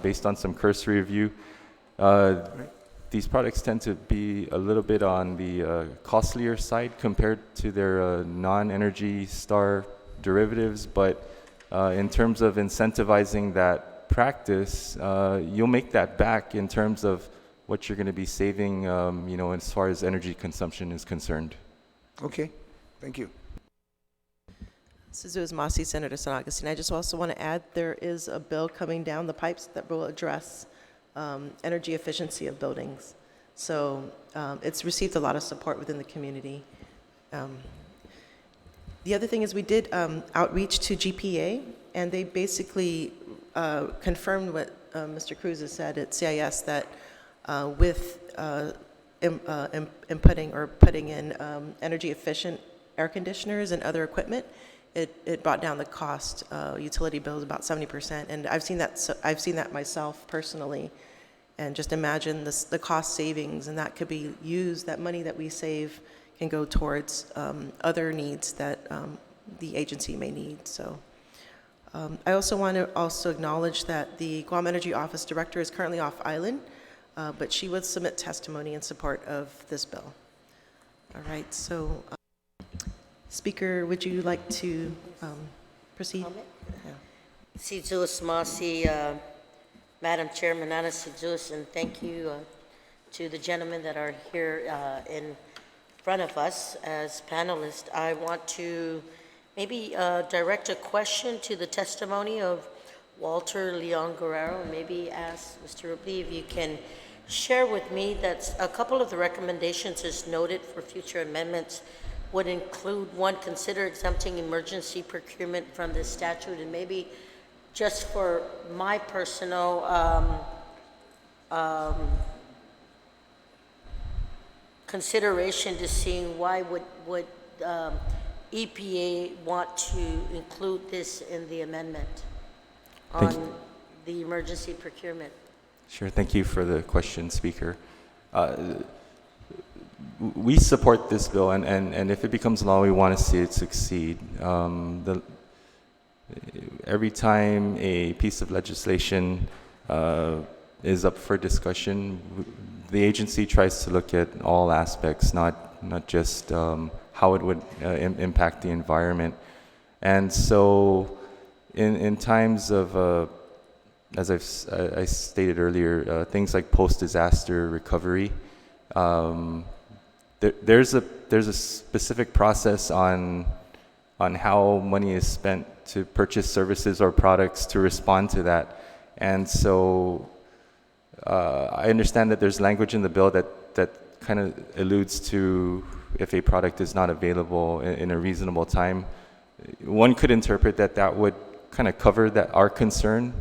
based on some cursory review, these products tend to be a little bit on the costlier side compared to their non-Energy Star derivatives, but in terms of incentivizing that practice, you'll make that back in terms of what you're going to be saving, as far as energy consumption is concerned. Okay, thank you. Suzu Masi, Senator San Augustine. I just also want to add there is a bill coming down the pipes that will address energy efficiency of buildings. So it's received a lot of support within the community. The other thing is we did outreach to GPA, and they basically confirmed what Mr. Cruz has said at CIS, that with inputting or putting in energy efficient air conditioners and other equipment, it brought down the cost, utility bills about 70%. And I've seen that myself personally. And just imagine the cost savings, and that could be used, that money that we save can go towards other needs that the agency may need. So I also want to acknowledge that the Guam Energy Office Director is currently off island, but she would submit testimony in support of this bill. All right, so Speaker, would you like to proceed? Yeah. Si Zeus Masi, Madam Chairman, Anna Zeus, and thank you to the gentlemen that are here in front of us as panelists. I want to maybe direct a question to the testimony of Walter Leon Guerrero, and maybe ask Mr. Ruby if you can share with me that a couple of the recommendations as noted for future amendments would include, one, consider exempting emergency procurement from this statute, and maybe just for my personal consideration to seeing why would EPA want to include this in the amendment on the emergency procurement. Sure, thank you for the question, Speaker. We support this bill, and if it becomes law, we want to see it succeed. Every time a piece of legislation is up for discussion, the agency tries to look at all aspects, not just how it would impact the environment. And so in times of, as I stated earlier, things like post-disaster recovery, there's a specific process on how money is spent to purchase services or products to respond to that. And so I understand that there's language in the bill that kind of alludes to if a product is not available in a reasonable time. One could interpret that would kind of cover our concern,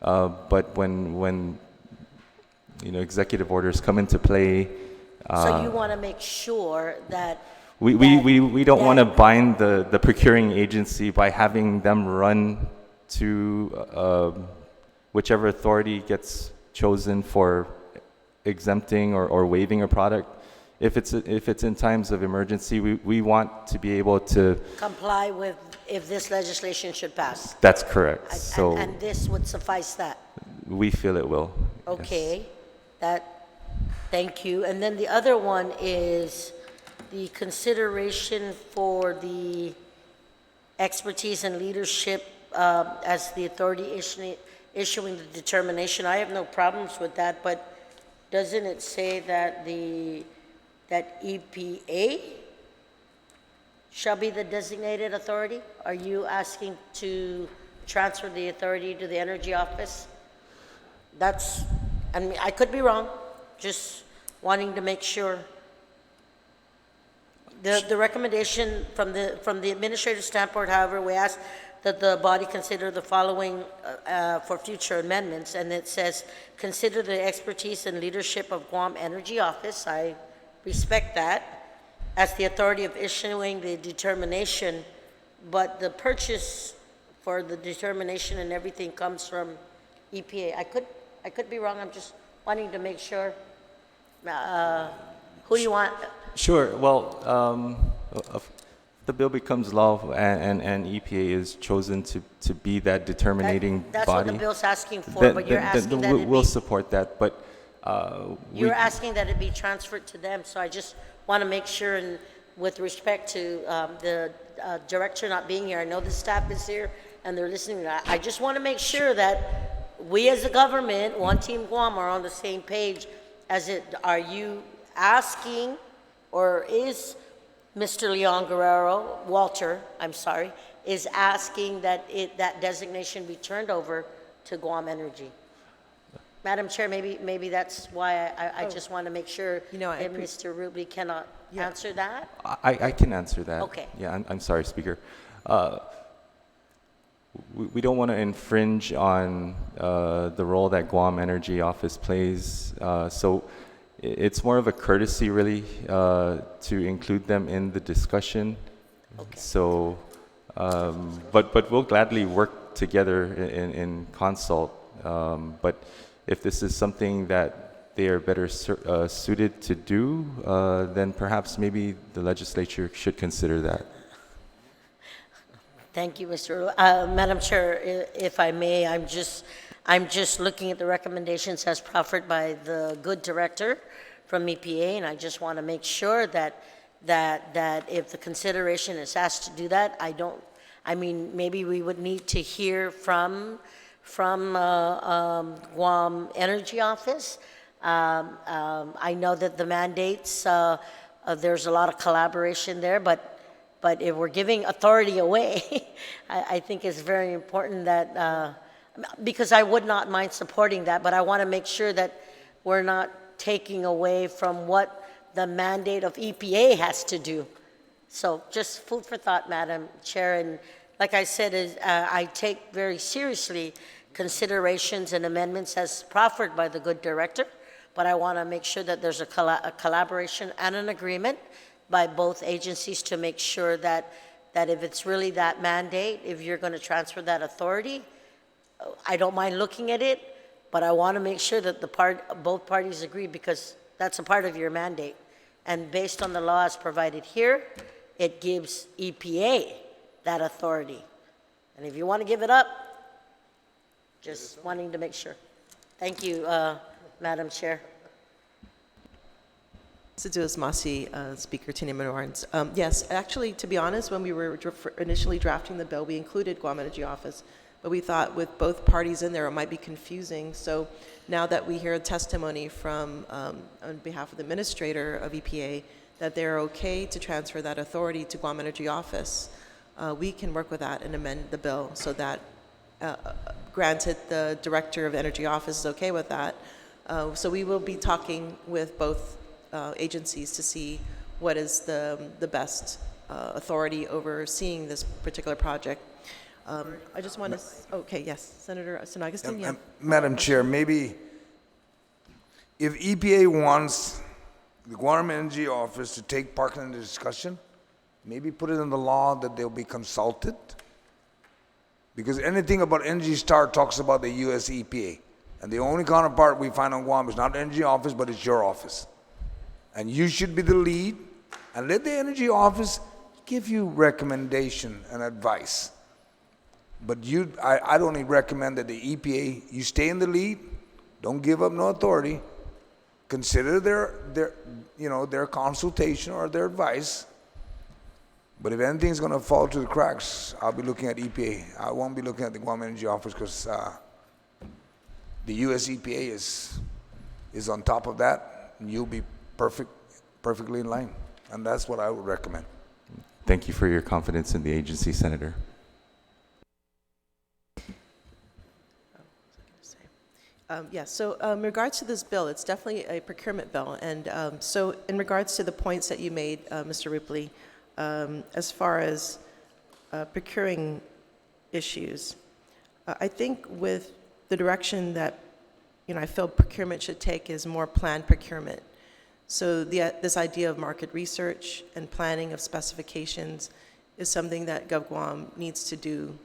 but when executive orders come into play. So you want to make sure that we don't want to bind the procuring agency by having them run to whichever authority gets chosen for exempting or waiving a product. If it's in times of emergency, we want to be able to comply with if this legislation should pass. That's correct. And this would suffice that. We feel it will. Okay, yes. Thank you. And then the other one is the consideration for the expertise and leadership as the authority issuing the determination. I have no problems with that, but doesn't it say that that EPA shall be the designated authority? Are you asking to transfer the authority to the Energy Office? I mean, I could be wrong, just wanting to make sure. The recommendation from the administrative standpoint, however, we ask that the body consider the following for future amendments, and it says, consider the expertise and leadership of Guam Energy Office. I respect that as the authority of issuing the determination, but the purchase for the determination and everything comes from EPA. I could be wrong. I'm just wanting to make sure. Who do you want? Sure. Well, if the bill becomes law and EPA is chosen to be that determining that's body. That's what the bill's asking for, but you're asking that we'll support that. But you're asking that it be transferred to them. So I just want to make sure, and with respect to the director not being here, I know the staff is here and they're listening. I just want to make sure that we as a government, One Team Guam, are on the same page. Are you asking, or is Mr. Leon Guerrero, Walter, I'm sorry, is asking that that designation be turned over to Guam Energy? Madam Chair, maybe that's why I just want to make sure that Mr. Ruby cannot answer that. I can answer that. Okay. Yeah, I'm sorry, Speaker. We don't want to infringe on the role that Guam Energy Office plays. So it's more of a courtesy, really, to include them in the discussion. Okay. So But we'll gladly work together in consult. But if this is something that they are better suited to do, then perhaps maybe the legislature should consider that. Thank you, Mr. Madam Chair, if I may, I'm just looking at the recommendations as proffered by the good director from EPA, and I just want to make sure that if the consideration is asked to do that, maybe we would need to hear from Guam Energy Office. I know that the mandates, there's a lot of collaboration there, but if we're giving authority away, I think it's very important that, because I would not mind supporting that, but I want to make sure that we're not taking away from what the mandate of EPA has to do. So just food for thought, Madam Chair. And like I said, I take very seriously considerations and amendments as proffered by the good director, but I want to make sure that there's a collaboration and an agreement by both agencies to make sure that if it's really that mandate, if you're going to transfer that authority, I don't mind looking at it, but I want to make sure that both parties agree, because that's a part of your mandate. And based on the law as provided here, it gives EPA that authority. And if you want to give it up, just wanting to make sure. Thank you, Madam Chair. Seduas Masi, Speaker Tina Menorans. Yes, actually, to be honest, when we were initially drafting the bill, we included Guam Energy Office, but we thought with both parties in there, it might be confusing. So now that we hear a testimony from, on behalf of the administrator of EPA, that they're okay to transfer that authority to Guam Energy Office, we can work with that and amend the bill so that, granted, the director of Energy Office is okay with that. So we will be talking with both agencies to see what is the best authority overseeing this particular project. I just want to, okay, yes, Senator San-Agustin, yeah. Madam Chair, maybe if EPA wants the Guam Energy Office to take part in the discussion, maybe put it in the law that they'll be consulted. Because anything about Energy Star talks about the U.S. EPA. And the only counterpart we find on Guam is not the Energy Office, but it's your office. And you should be the lead, and let the Energy Office give you recommendation and advice. But I don't recommend that the EPA, you stay in the lead, don't give up no authority, consider their consultation or their advice. But if anything's going to fall through the cracks, I'll be looking at EPA. I won't be looking at the Guam Energy Office, because the U.S. EPA is on top of that, and you'll be perfectly in line. And that's what I would recommend. Thank you for your confidence in the agency, Senator. Yes, so in regards to this bill, it's definitely a procurement bill. And so in regards to the points that you made, Mr. Ripley, as far as procuring issues, I think with the direction that I feel procurement should take is more planned procurement. So this idea of market research and planning of specifications is something that GovGuam needs to do.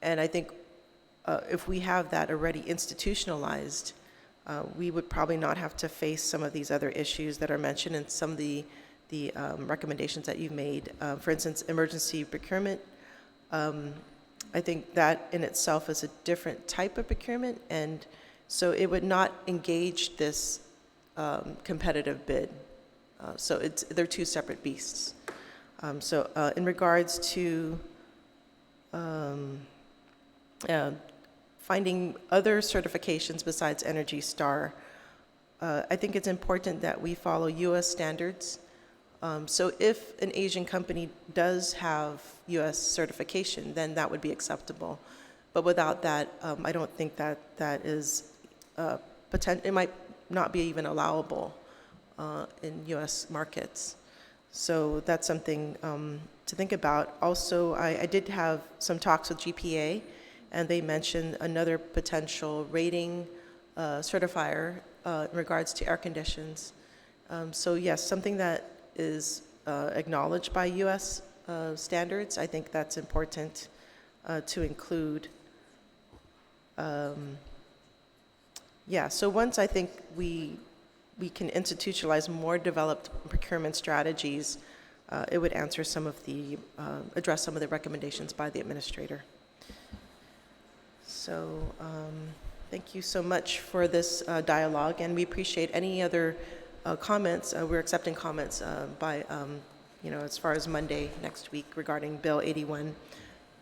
And I think if we have that already institutionalized, we would probably not have to face some of these other issues that are mentioned in some of the recommendations that you've made. For instance, emergency procurement. I think that in itself is a different type of procurement, and so it would not engage this competitive bid. So they're two separate beasts. So in regards to finding other certifications besides Energy Star, I think it's important that we follow U.S. standards. So if an Asian company does have U.S. certification, then that would be acceptable. But without that, I don't think that is it might not be even allowable in U.S. markets. So that's something to think about. Also, I did have some talks with GPA, and they mentioned another potential rating certifier in regards to air conditions. So yes, something that is acknowledged by U.S. standards. I think that's important to include. Yeah, so once I think we can institutionalize more developed procurement strategies, it would answer some of the, address some of the recommendations by the administrator. So thank you so much for this dialogue, and we appreciate any other comments. We're accepting comments by, as far as Monday next week regarding Bill 81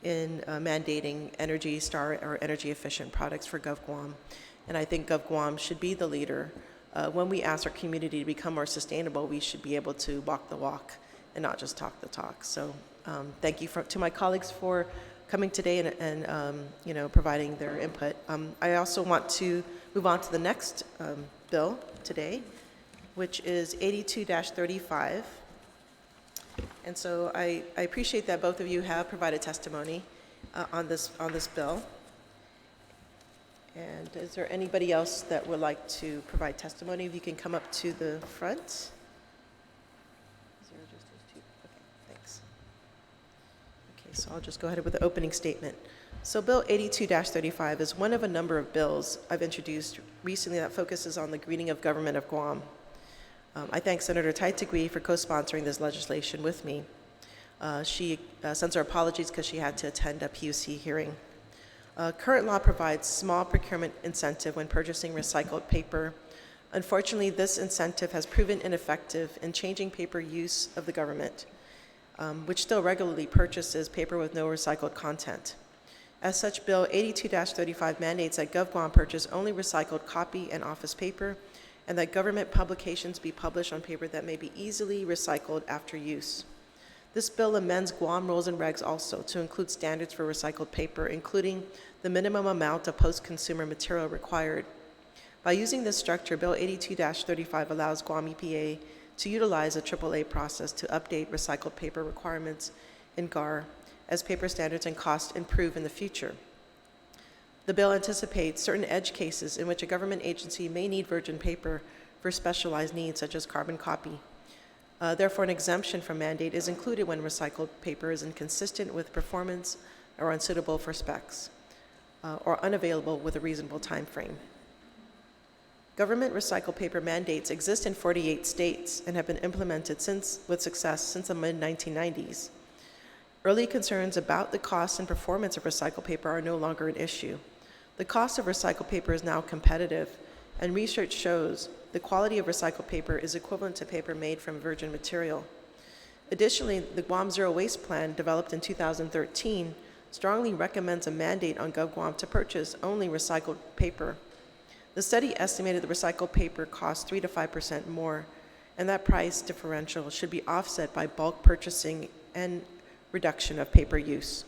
in mandating Energy Star or energy efficient products for GovGuam. And I think GovGuam should be the leader. When we ask our community to become more sustainable, we should be able to walk the walk and not just talk the talk. So thank you to my colleagues for coming today and providing their input. I also want to move on to the next bill today, which is 82-35. And so I appreciate that both of you have provided testimony on this bill. And is there anybody else that would like to provide testimony? If you can come up to the front. Is there just those two? Okay, thanks. Okay, so I'll just go ahead with the opening statement. So Bill 82-35 is one of a number of bills I've introduced recently that focuses on the greening of government of Guam. I thank Senator Taitigui for co-sponsoring this legislation with me. She sends her apologies because she had to attend a PUC hearing. Current law provides small procurement incentive when purchasing recycled paper. Unfortunately, this incentive has proven ineffective in changing paper use of the government, which still regularly purchases paper with no recycled content. As such, Bill 82-35 mandates that GovGuam purchase only recycled copy and office paper, and that government publications be published on paper that may be easily recycled after use. This bill amends Guam rules and regs also to include standards for recycled paper, including the minimum amount of post-consumer material required. By using this structure, Bill 82-35 allows Guam EPA to utilize a AAA process to update recycled paper requirements in GAR as paper standards and costs improve in the future. The bill anticipates certain edge cases in which a government agency may need virgin paper for specialized needs, such as carbon copy. Therefore, an exemption from mandate is included when recycled paper is inconsistent with performance or unsuitable for specs, or unavailable with a reasonable time frame. Government recycled paper mandates exist in 48 states and have been implemented with success since the mid-1990s. Early concerns about the cost and performance of recycled paper are no longer an issue. The cost of recycled paper is now competitive, and research shows the quality of recycled paper is equivalent to paper made from virgin material. Additionally, the Guam Zero Waste Plan, developed in 2013, strongly recommends a mandate on GovGuam to purchase only recycled paper. The study estimated the recycled paper costs 3 to 5% more, and that price differential should be offset by bulk purchasing and reduction of paper use.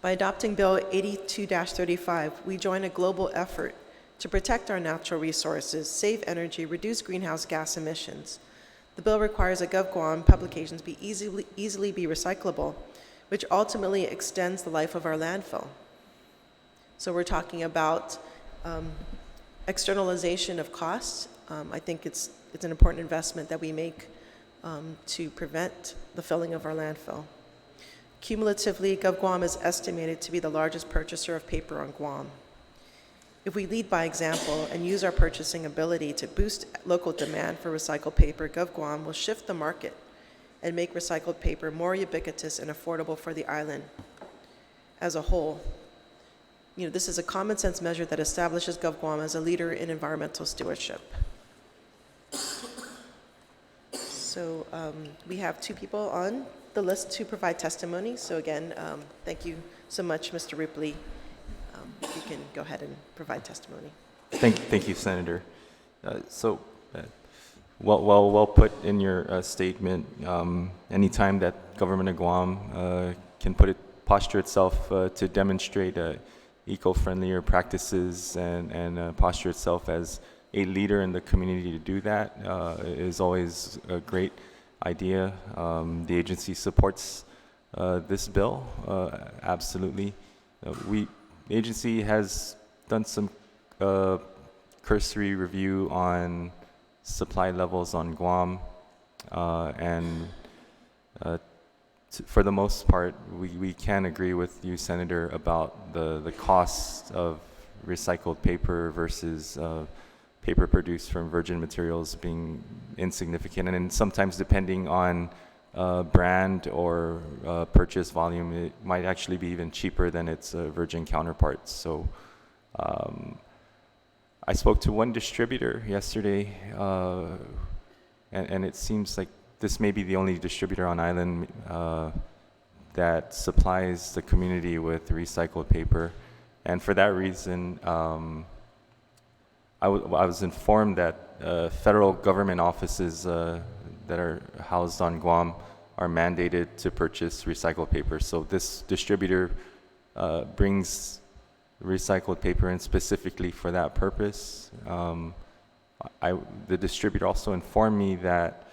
By adopting Bill 82-35, we join a global effort to protect our natural resources, save energy, reduce greenhouse gas emissions. The bill requires that GovGuam publications be easily be recyclable, which ultimately extends the life of our landfill. So we're talking about externalization of costs. I think it's an important investment that we make to prevent the filling of our landfill. Cumulatively, GovGuam is estimated to be the largest purchaser of paper on Guam. If we lead by example and use our purchasing ability to boost local demand for recycled paper, GovGuam will shift the market and make recycled paper more ubiquitous and affordable for the island as a whole. This is a common sense measure that establishes GovGuam as a leader in environmental stewardship. So we have two people on the list to provide testimony. So again, thank you so much, Mr. Ripley. You can go ahead and provide testimony. Thank you, Senator. Well put in your statement. Anytime that government of Guam can posture itself to demonstrate eco-friendlier practices and posture itself as a leader in the community to do that is always a great idea. The agency supports this bill, absolutely. The agency has done some cursory review on supply levels on Guam, and for the most part, we can agree with you, Senator, about the cost of recycled paper versus paper produced from virgin materials being insignificant, and then sometimes depending on brand or purchase volume, it might actually be even cheaper than its virgin counterparts. So I spoke to one distributor yesterday, and it seems like this may be the only distributor on island that supplies the community with recycled paper. And for that reason, I was informed that federal government offices that are housed on Guam are mandated to purchase recycled paper. So this distributor brings recycled paper in specifically for that purpose. The distributor also informed me that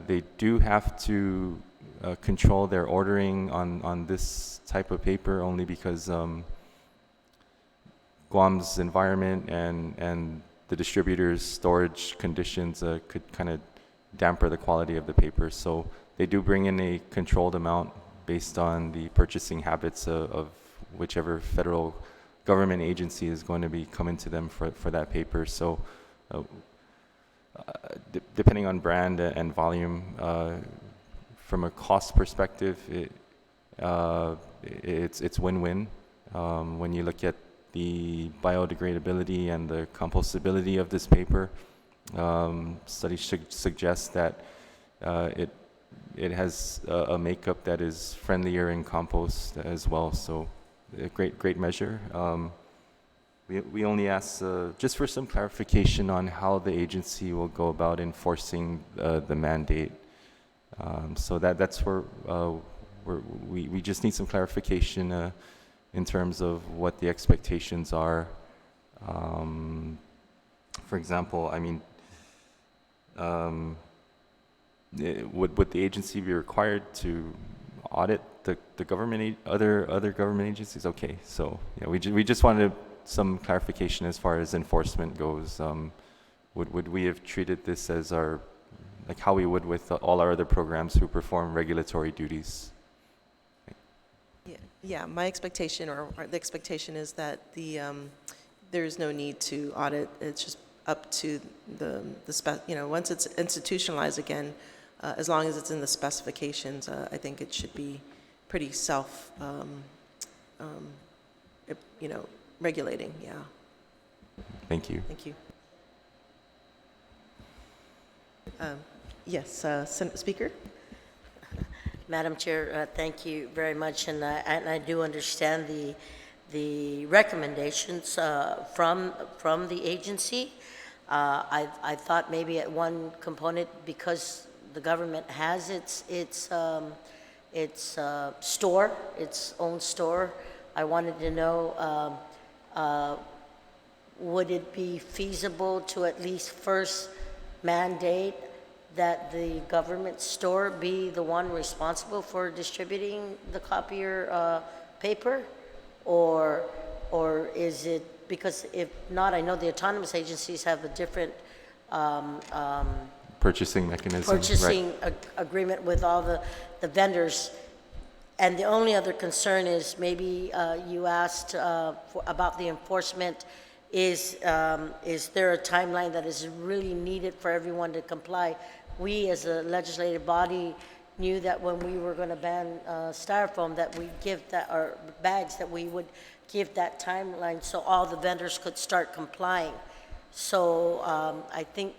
they do have to control their ordering on this type of paper only because Guam's environment and the distributor's storage conditions could kind of damper the quality of the paper. So they do bring in a controlled amount based on the purchasing habits of whichever federal government agency is going to be coming to them for that paper. So depending on brand and volume, from a cost perspective, it's win-win. When you look at the biodegradability and the compostability of this paper, studies suggest that it has a makeup that is friendlier in compost as well. So a great measure. We only ask just for some clarification on how the agency will go about enforcing the mandate. So that's where we just need some clarification in terms of what the expectations are. For example, I mean, would the agency be required to audit the government, other government agencies? Okay, so yeah, we just wanted some clarification as far as enforcement goes. Would we have treated this as like how we would with all our other programs who perform regulatory duties? Yeah, my expectation or the expectation is that there's no need to audit. It's just up to once it's institutionalized again, as long as it's in the specifications, I think it should be pretty regulating. Yeah. Thank you. Thank you. Yes, Speaker. Madam Chair, thank you very much, and I do understand the recommendations from the agency. I thought maybe at one component, because the government has its store, its own store, I wanted to know, would it be feasible to at least first mandate that the government store be the one responsible for distributing the copier paper? Or is it, because if not, I know the autonomous agencies have a different purchasing mechanism, agreement with all the vendors. And the only other concern is maybe you asked about the enforcement. Is there a timeline that is really needed for everyone to comply? We as a legislative body knew that when we were going to ban styrofoam, that we give that, or bags, that we would give that timeline so all the vendors could start complying. So I think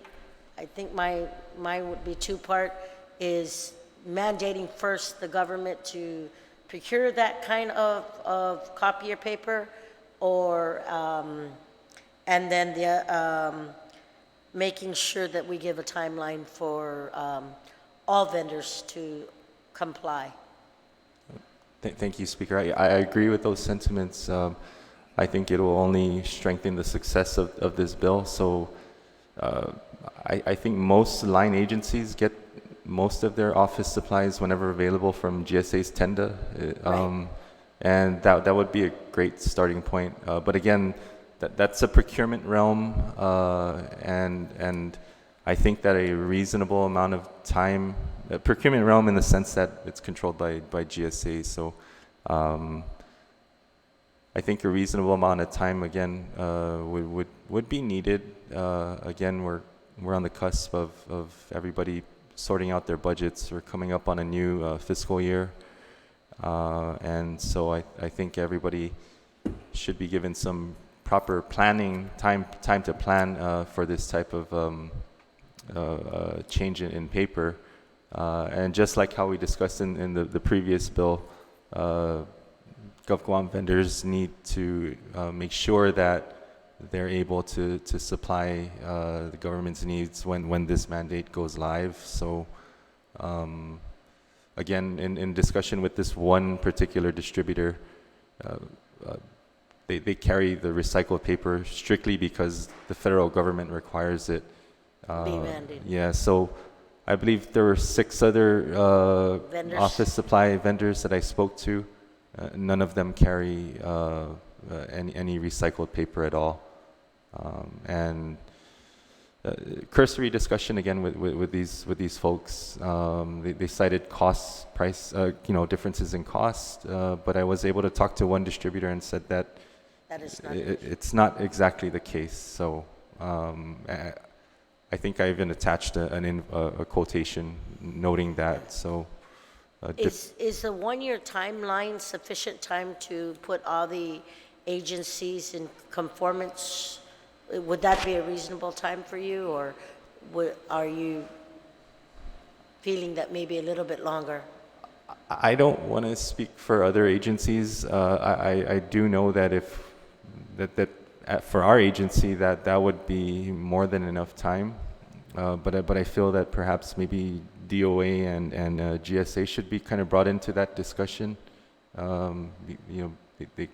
mine would be two-part, is mandating first the government to procure that kind of copier paper, or and then making sure that we give a timeline for all vendors to comply. Thank you, Speaker. I agree with those sentiments. I think it will only strengthen the success of this bill. So I think most line agencies get most of their office supplies whenever available from GSA's TENDA. And that would be a great starting point. But again, that's a procurement realm, and I think that a reasonable amount of time procurement realm in the sense that it's controlled by GSA. So I think a reasonable amount of time again would be needed. Again, we're on the cusp of everybody sorting out their budgets. We're coming up on a new fiscal year, and so I think everybody should be given some proper planning time to plan for this type of change in paper. And just like how we discussed in the previous bill, GovGuam vendors need to make sure that they're able to supply the government's needs when this mandate goes live. So again, in discussion with this one particular distributor, they carry the recycled paper strictly because the federal government requires it. Be mandated. Yeah, so I believe there were 6 other office supply vendors that I spoke to. None of them carry any recycled paper at all. And cursory discussion again with these folks. They cited price differences in cost, but I was able to talk to one distributor and said that is not it's not exactly the case. So I think I even attached a quotation noting that. So is the 1-year timeline sufficient time to put all the agencies in conformance? Would that be a reasonable time for you, or are you feeling that maybe a little bit longer? I don't want to speak for other agencies. I do know that for our agency that would be more than enough time. But I feel that perhaps maybe DOA and GSA should be kind of brought into that discussion. They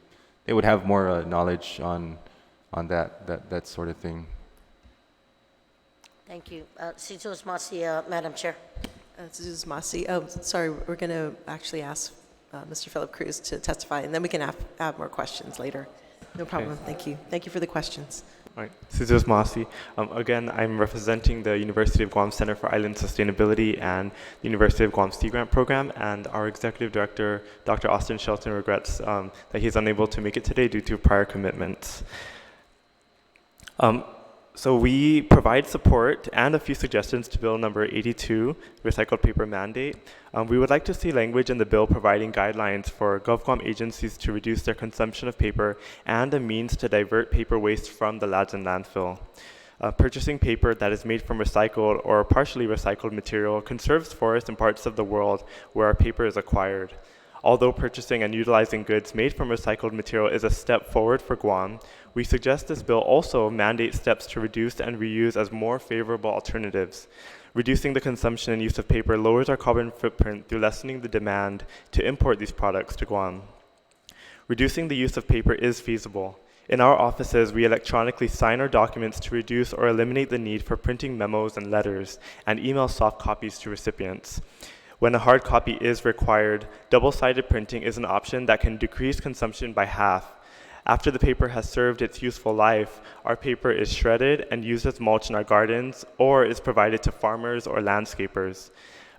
would have more knowledge on that sort of thing. Thank you. Sitos Masi, Madam Chair. This is Masi. Sorry, we're going to actually ask Mr. Philip Cruz to testify, and then we can have more questions later. No problem. Okay. Thank you. Thank you for the questions. All right, Cesar Masi. Again, I'm representing the University of Guam Center for Island Sustainability and the University of Guam Sea Grant Program, and our Executive Director, Dr. Austin Shelton, regrets that he's unable to make it today due to prior commitments. So we provide support and a few suggestions to Bill number 82, Recycled Paper Mandate. We would like to see language in the bill providing guidelines for GovGuam agencies to reduce their consumption of paper and a means to divert paper waste from the Ladson landfill. Purchasing paper that is made from recycled or partially recycled material conserves forests in parts of the world where our paper is acquired. Although purchasing and utilizing goods made from recycled material is a step forward for Guam, we suggest this bill also mandate steps to reduce and reuse as more favorable alternatives. Reducing the consumption and use of paper lowers our carbon footprint through lessening the demand to import these products to Guam. Reducing the use of paper is feasible. In our offices, we electronically sign our documents to reduce or eliminate the need for printing memos and letters, and email soft copies to recipients. When a hard copy is required, double-sided printing is an option that can decrease consumption by half. After the paper has served its useful life, our paper is shredded and used as mulch in our gardens or is provided to farmers or landscapers.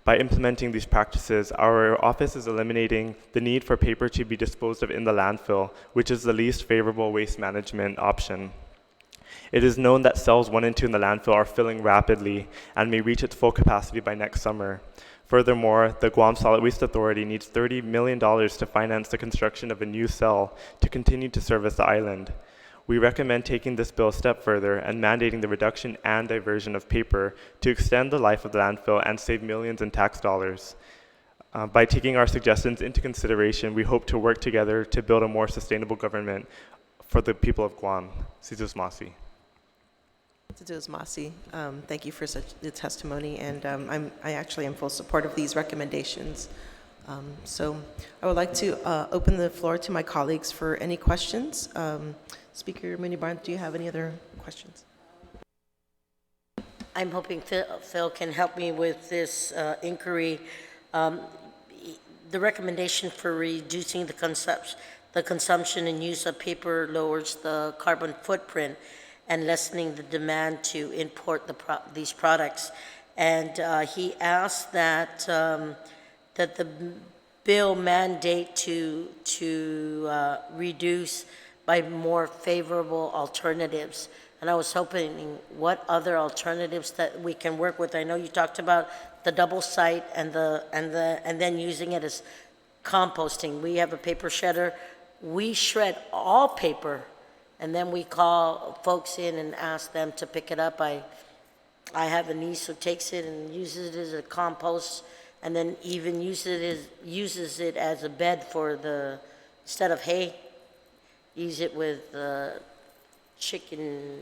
By implementing these practices, our office is eliminating the need for paper to be disposed of in the landfill, which is the least favorable waste management option. It is known that cells 1 and 2 in the landfill are filling rapidly and may reach its full capacity by next summer. Furthermore, the Guam Solid Waste Authority needs $30 million to finance the construction of a new cell to continue to service the island. We recommend taking this bill a step further and mandating the reduction and diversion of paper to extend the life of the landfill and save millions in tax dollars. By taking our suggestions into consideration, we hope to work together to build a more sustainable government for the people of Guam. Sizus Masi. Masi, thank you for such the testimony, and I actually am full support of these recommendations. So I would like to open the floor to my colleagues for any questions. Speaker Munibarn, do you have any other questions? I'm hoping Phil can help me with this inquiry. The recommendation for reducing the consumption and use of paper lowers the carbon footprint and lessening the demand to import these products. and he asked that that the bill mandate to reduce by more favorable alternatives. And I was hoping what other alternatives that we can work with. I know you talked about the double site and then using it as composting. We have a paper shredder. We shred all paper, and then we call folks in and ask them to pick it up. I have a niece who takes it and uses it as a compost, and then even uses it as a bed for the, instead of hay, use it with chicken,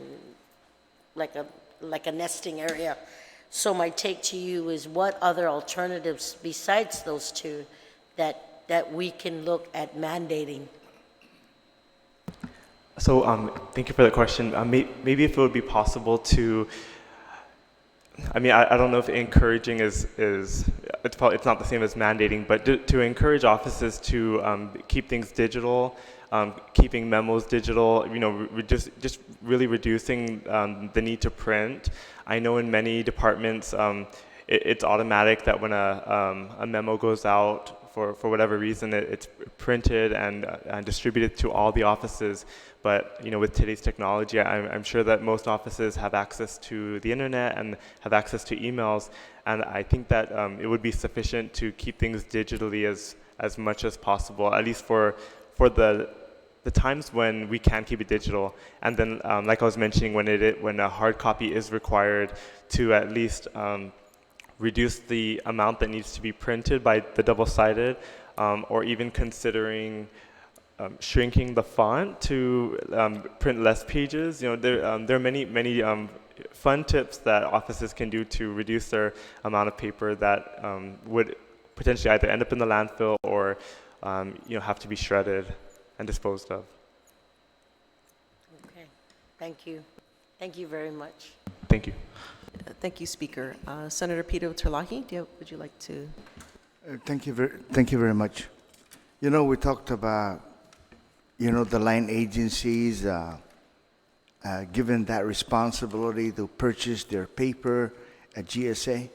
like a nesting area. So my take to you is, what other alternatives besides those two that we can look at mandating? So thank you for the question. Maybe if it would be possible to, I mean, I don't know if encouraging is it's not the same as mandating, but to encourage offices to keep things digital, keeping memos digital, you know, just really reducing the need to print. I know in many departments it's automatic that when a memo goes out for whatever reason, it's printed and distributed to all the offices. But you know, with today's technology, I'm sure that most offices have access to the internet and have access to emails, and I think that it would be sufficient to keep things digitally as much as possible, at least for the times when we can keep it digital. And then, like I was mentioning, when a hard copy is required, to at least reduce the amount that needs to be printed by the double-sided, or even considering shrinking the font to print less pages. You know, there are many fun tips that offices can do to reduce their amount of paper that would potentially either end up in the landfill or you know, have to be shredded and disposed of. Okay, thank you. Thank you very much. Thank you. Thank you, Speaker. Senator Peter Terlahi, would you like to? Thank you very much. You know, we talked about, you know, the line agencies given that responsibility to purchase their paper at GSA.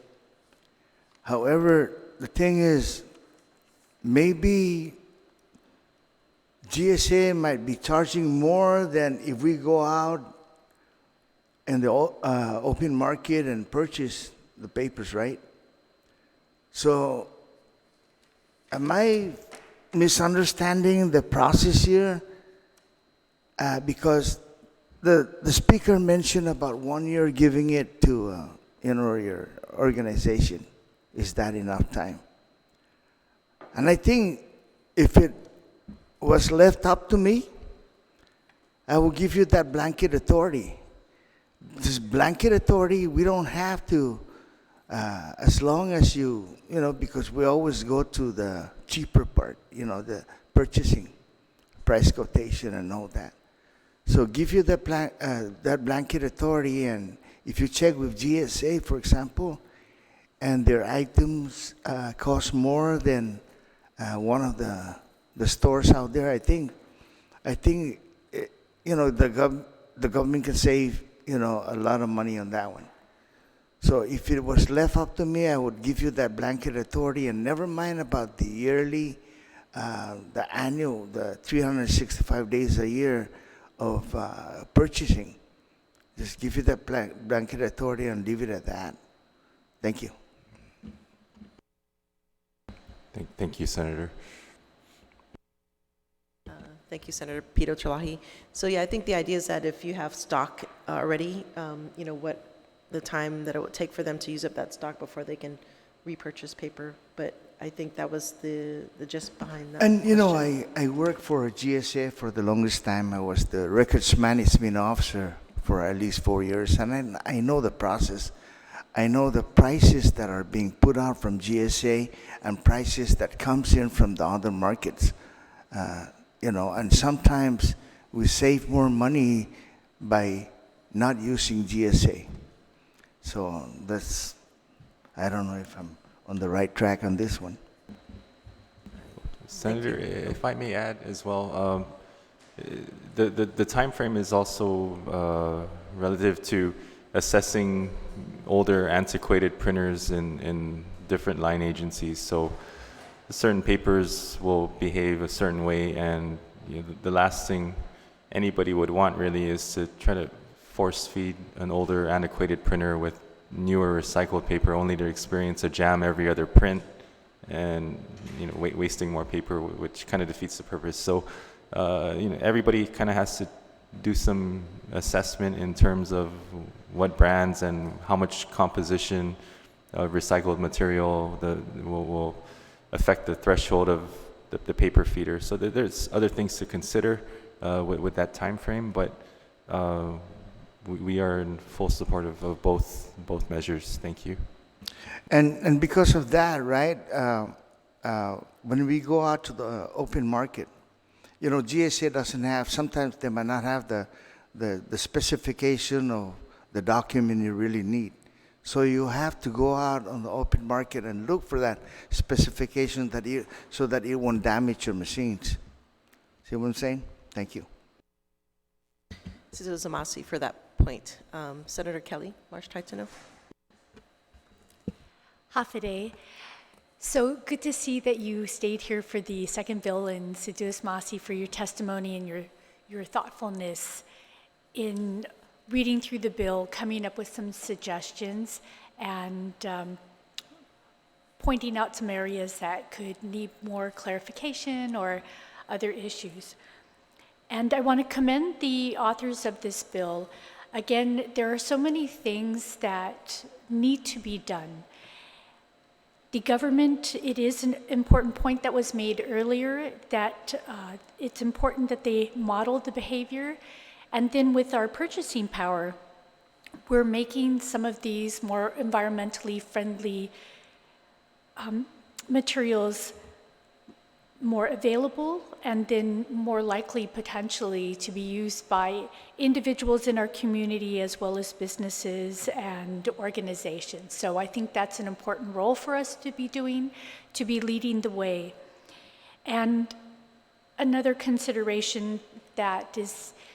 However, the thing is, maybe GSA might be charging more than if we go out in the open market and purchase the papers, right? So, am I misunderstanding the process here? Because the speaker mentioned about 1 year giving it to you know, your organization. Is that enough time? And I think if it was left up to me, I will give you that blanket authority. This blanket authority, we don't have to, as long as you know, because we always go to the cheaper part, you know, the purchasing, price quotation and all that. So give you that blanket authority, and if you check with GSA, for example, and their items cost more than one of the stores out there, I think you know, the government can save, you know, a lot of money on that one. So if it was left up to me, I would give you that blanket authority, and never mind about the yearly, the annual, the 365 days a year of purchasing. Just give you that blanket authority and leave it at that. Thank you. Thank you, Senator. Thank you, Senator Peter Terlahi. So yeah, I think the idea is that if you have stock already, you know, what the time that it would take for them to use up that stock before they can repurchase paper. But I think that was the gist behind that. And you know, I worked for GSA for the longest time. I was the records management officer for at least 4 years, and I know the process. I know the prices that are being put out from GSA and prices that comes in from the other markets. You know, and sometimes we save more money by not using GSA. So that's, I don't know if I'm on the right track on this one. Senator, if I may add as well, the time frame is also relative to assessing older antiquated printers in different line agencies. So certain papers will behave a certain way, and the last thing anybody would want really is to try to force feed an older antiquated printer with newer recycled paper only to experience a jam every other print, and wasting more paper, which kind of defeats the purpose. So everybody kind of has to do some assessment in terms of what brands and how much composition of recycled material will affect the threshold of the paper feeder. So there's other things to consider with that time frame, but we are in full support of both measures. Thank you. And because of that, right, when we go out to the open market, GSA doesn't have, sometimes they might not have the specification of the document you really need. So you have to go out on the open market and look for that specification so that it won't damage your machines. See what I'm saying? Thank you. Senator Zamasi for that point. Senator Kelly, March Taitano. Hafide. So good to see that you stayed here for the second bill, and Sidus Masi for your testimony and your thoughtfulness in reading through the bill, coming up with some suggestions, and pointing out some areas that could need more clarification or other issues. And I want to commend the authors of this bill. Again, there are so many things that need to be done. The government, it is an important point that was made earlier, that it's important that they model the behavior. And then with our purchasing power, we're making some of these more environmentally friendly materials more available, and then more likely potentially to be used by individuals in our community as well as businesses and organizations. So I think that's an important role for us to be doing, to be leading the way. And another consideration that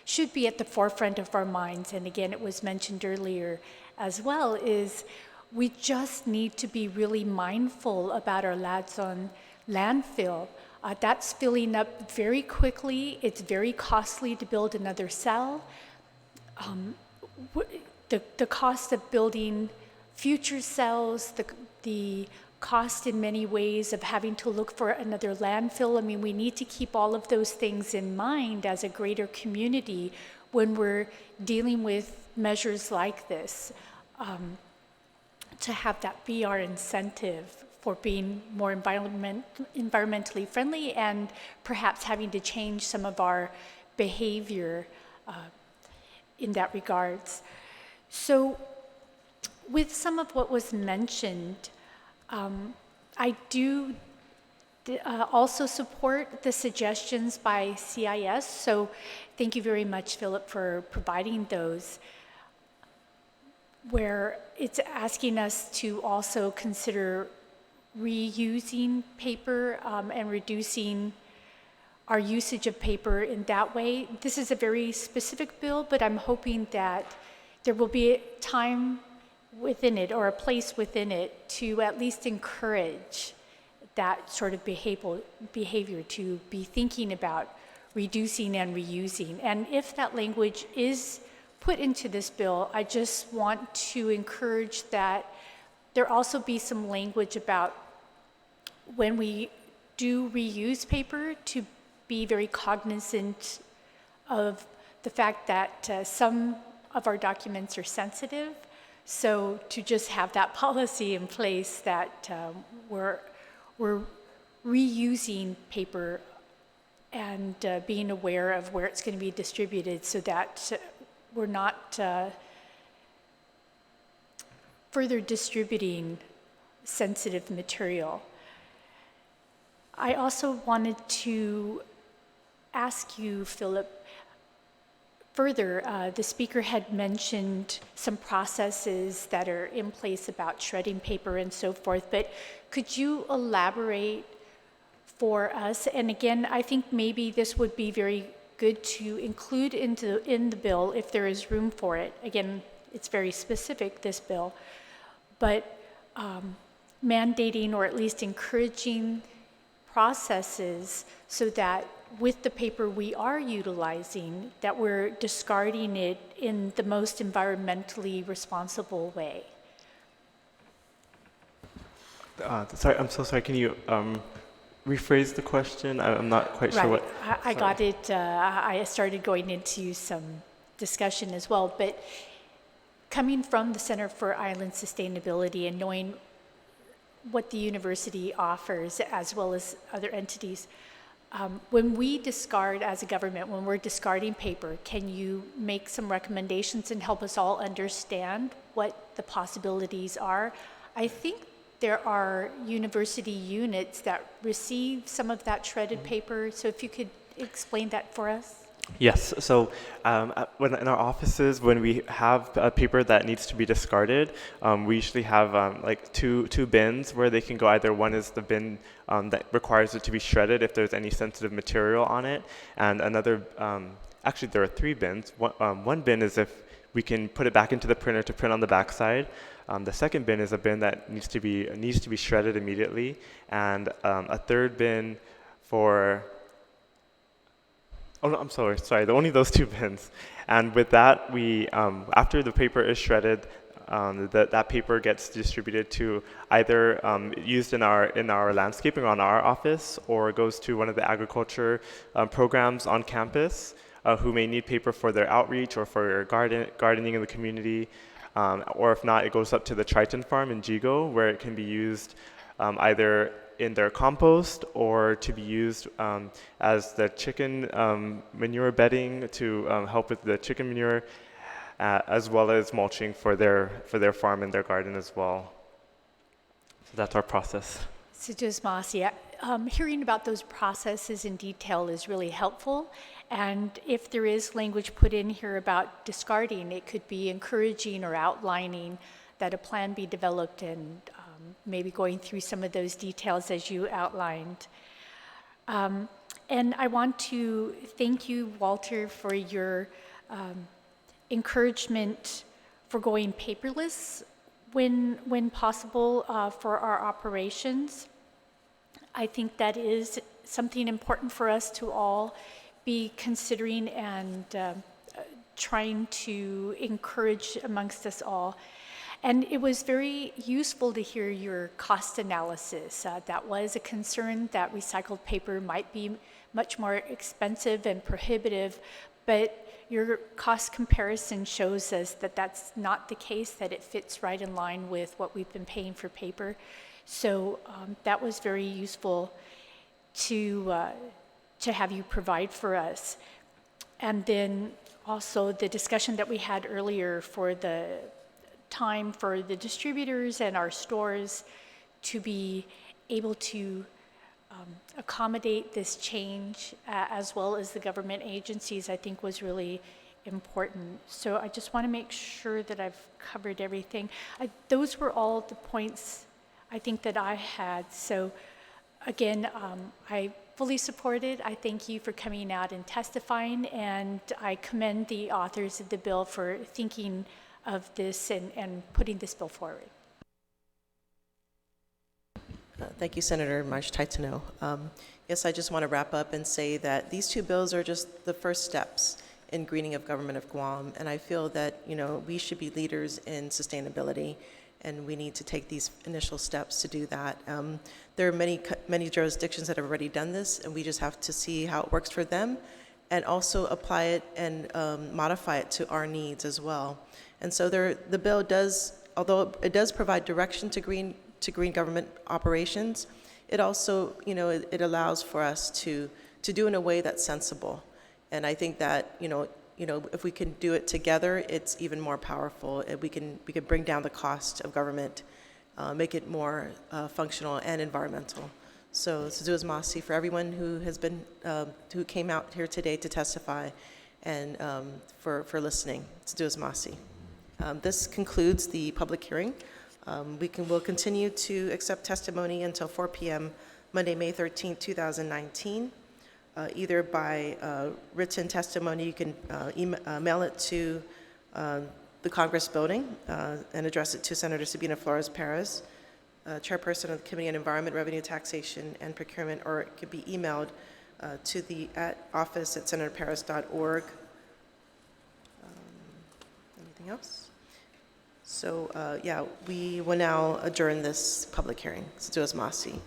should be at the forefront of our minds, and again it was mentioned earlier as well, is we just need to be really mindful about our Ladson landfill. That's filling up very quickly. It's very costly to build another cell. The cost of building future cells, the cost in many ways of having to look for another landfill. I mean, we need to keep all of those things in mind as a greater community when we're dealing with measures like this, to have that be our incentive for being more environmentally friendly, and perhaps having to change some of our behavior in that regards. So with some of what was mentioned, I do also support the suggestions by CIS, so thank you very much, Philip, for providing those, where it's asking us to also consider reusing paper and reducing our usage of paper in that way. This is a very specific bill, but I'm hoping that there will be a time within it, or a place within it, to at least encourage that sort of behavior, to be thinking about reducing and reusing. And if that language is put into this bill, I just want to encourage that there also be some language about when we do reuse paper, to be very cognizant of the fact that some of our documents are sensitive. So to just have that policy in place that we're reusing paper and being aware of where it's going to be distributed, so that we're not further distributing sensitive material. I also wanted to ask you, Philip, further, the speaker had mentioned some processes that are in place about shredding paper and so forth, but could you elaborate for us? And again, I think maybe this would be very good to include in the bill if there is room for it. Again, it's very specific, this bill. but mandating or at least encouraging processes so that with the paper we are utilizing, that we're discarding it in the most environmentally responsible way. Sorry, I'm so sorry. Can you rephrase the question? I'm not quite sure what. I got it. I started going into some discussion as well, but coming from the Center for Island Sustainability and knowing what the university offers as well as other entities, when we discard as a government, when we're discarding paper, can you make some recommendations and help us all understand what the possibilities are? I think there are university units that receive some of that shredded paper, so if you could explain that for us. Yes, so when in our offices, when we have a paper that needs to be discarded, we usually have like two bins where they can go. Either one is the bin that requires it to be shredded if there's any sensitive material on it, and another, actually there are 3 bins. One bin is if we can put it back into the printer to print on the backside. The second bin is a bin that needs to be shredded immediately, and a third bin for. Oh no, I'm sorry. Only those 2 bins. And with that, we after the paper is shredded, that paper gets distributed to either used in our landscaping on our office, or goes to one of the agriculture programs on campus, who may need paper for their outreach or for gardening in the community. Or if not, it goes up to the Triton farm in Jigo, where it can be used either in their compost or to be used as the chicken manure bedding to help with the chicken manure, as well as mulching for their farm and their garden as well. So that's our process. So just Masi, hearing about those processes in detail is really helpful. And if there is language put in here about discarding, it could be encouraging or outlining that a plan be developed and maybe going through some of those details as you outlined. And I want to thank you, Walter, for your encouragement for going paperless when possible for our operations. I think that is something important for us to all be considering and trying to encourage amongst us all. And it was very useful to hear your cost analysis. That was a concern that recycled paper might be much more expensive and prohibitive, but your cost comparison shows us that that's not the case, that it fits right in line with what we've been paying for paper. So that was very useful to have you provide for us. And then also the discussion that we had earlier for the time for the distributors and our stores to be able to accommodate this change, as well as the government agencies, I think was really important. So I just want to make sure that I've covered everything. Those were all the points I think that I had. So again, I fully support it. I thank you for coming out and testifying, and I commend the authors of the bill for thinking of this and putting this bill forward. Thank you, Senator March-Titano. Yes, I just want to wrap up and say that these 2 bills are just the first steps in greening of government of Guam, and I feel that we should be leaders in sustainability, and we need to take these initial steps to do that. There are many jurisdictions that have already done this, and we just have to see how it works for them, and also apply it and modify it to our needs as well. And so the bill does, although it does provide direction to green government operations, it also, it allows for us to do in a way that's sensible. And I think that, if we can do it together, it's even more powerful. We can bring down the cost of government, make it more functional and environmental. So Saduas Masi for everyone who has been, who came out here today to testify, and for listening. Saduas Masi. This concludes the public hearing. We'll continue to accept testimony until 4 p.m. Monday, May 13, 2019, either by written testimony. You can mail it to the Congress building and address it to Senator Sabina Flores Perez, Chairperson of the Committee on Environment, Revenue, Taxation, and Procurement, or it could be emailed to the office@senatorperez.org. Anything else? So, yeah, we will now adjourn this public hearing. Masi.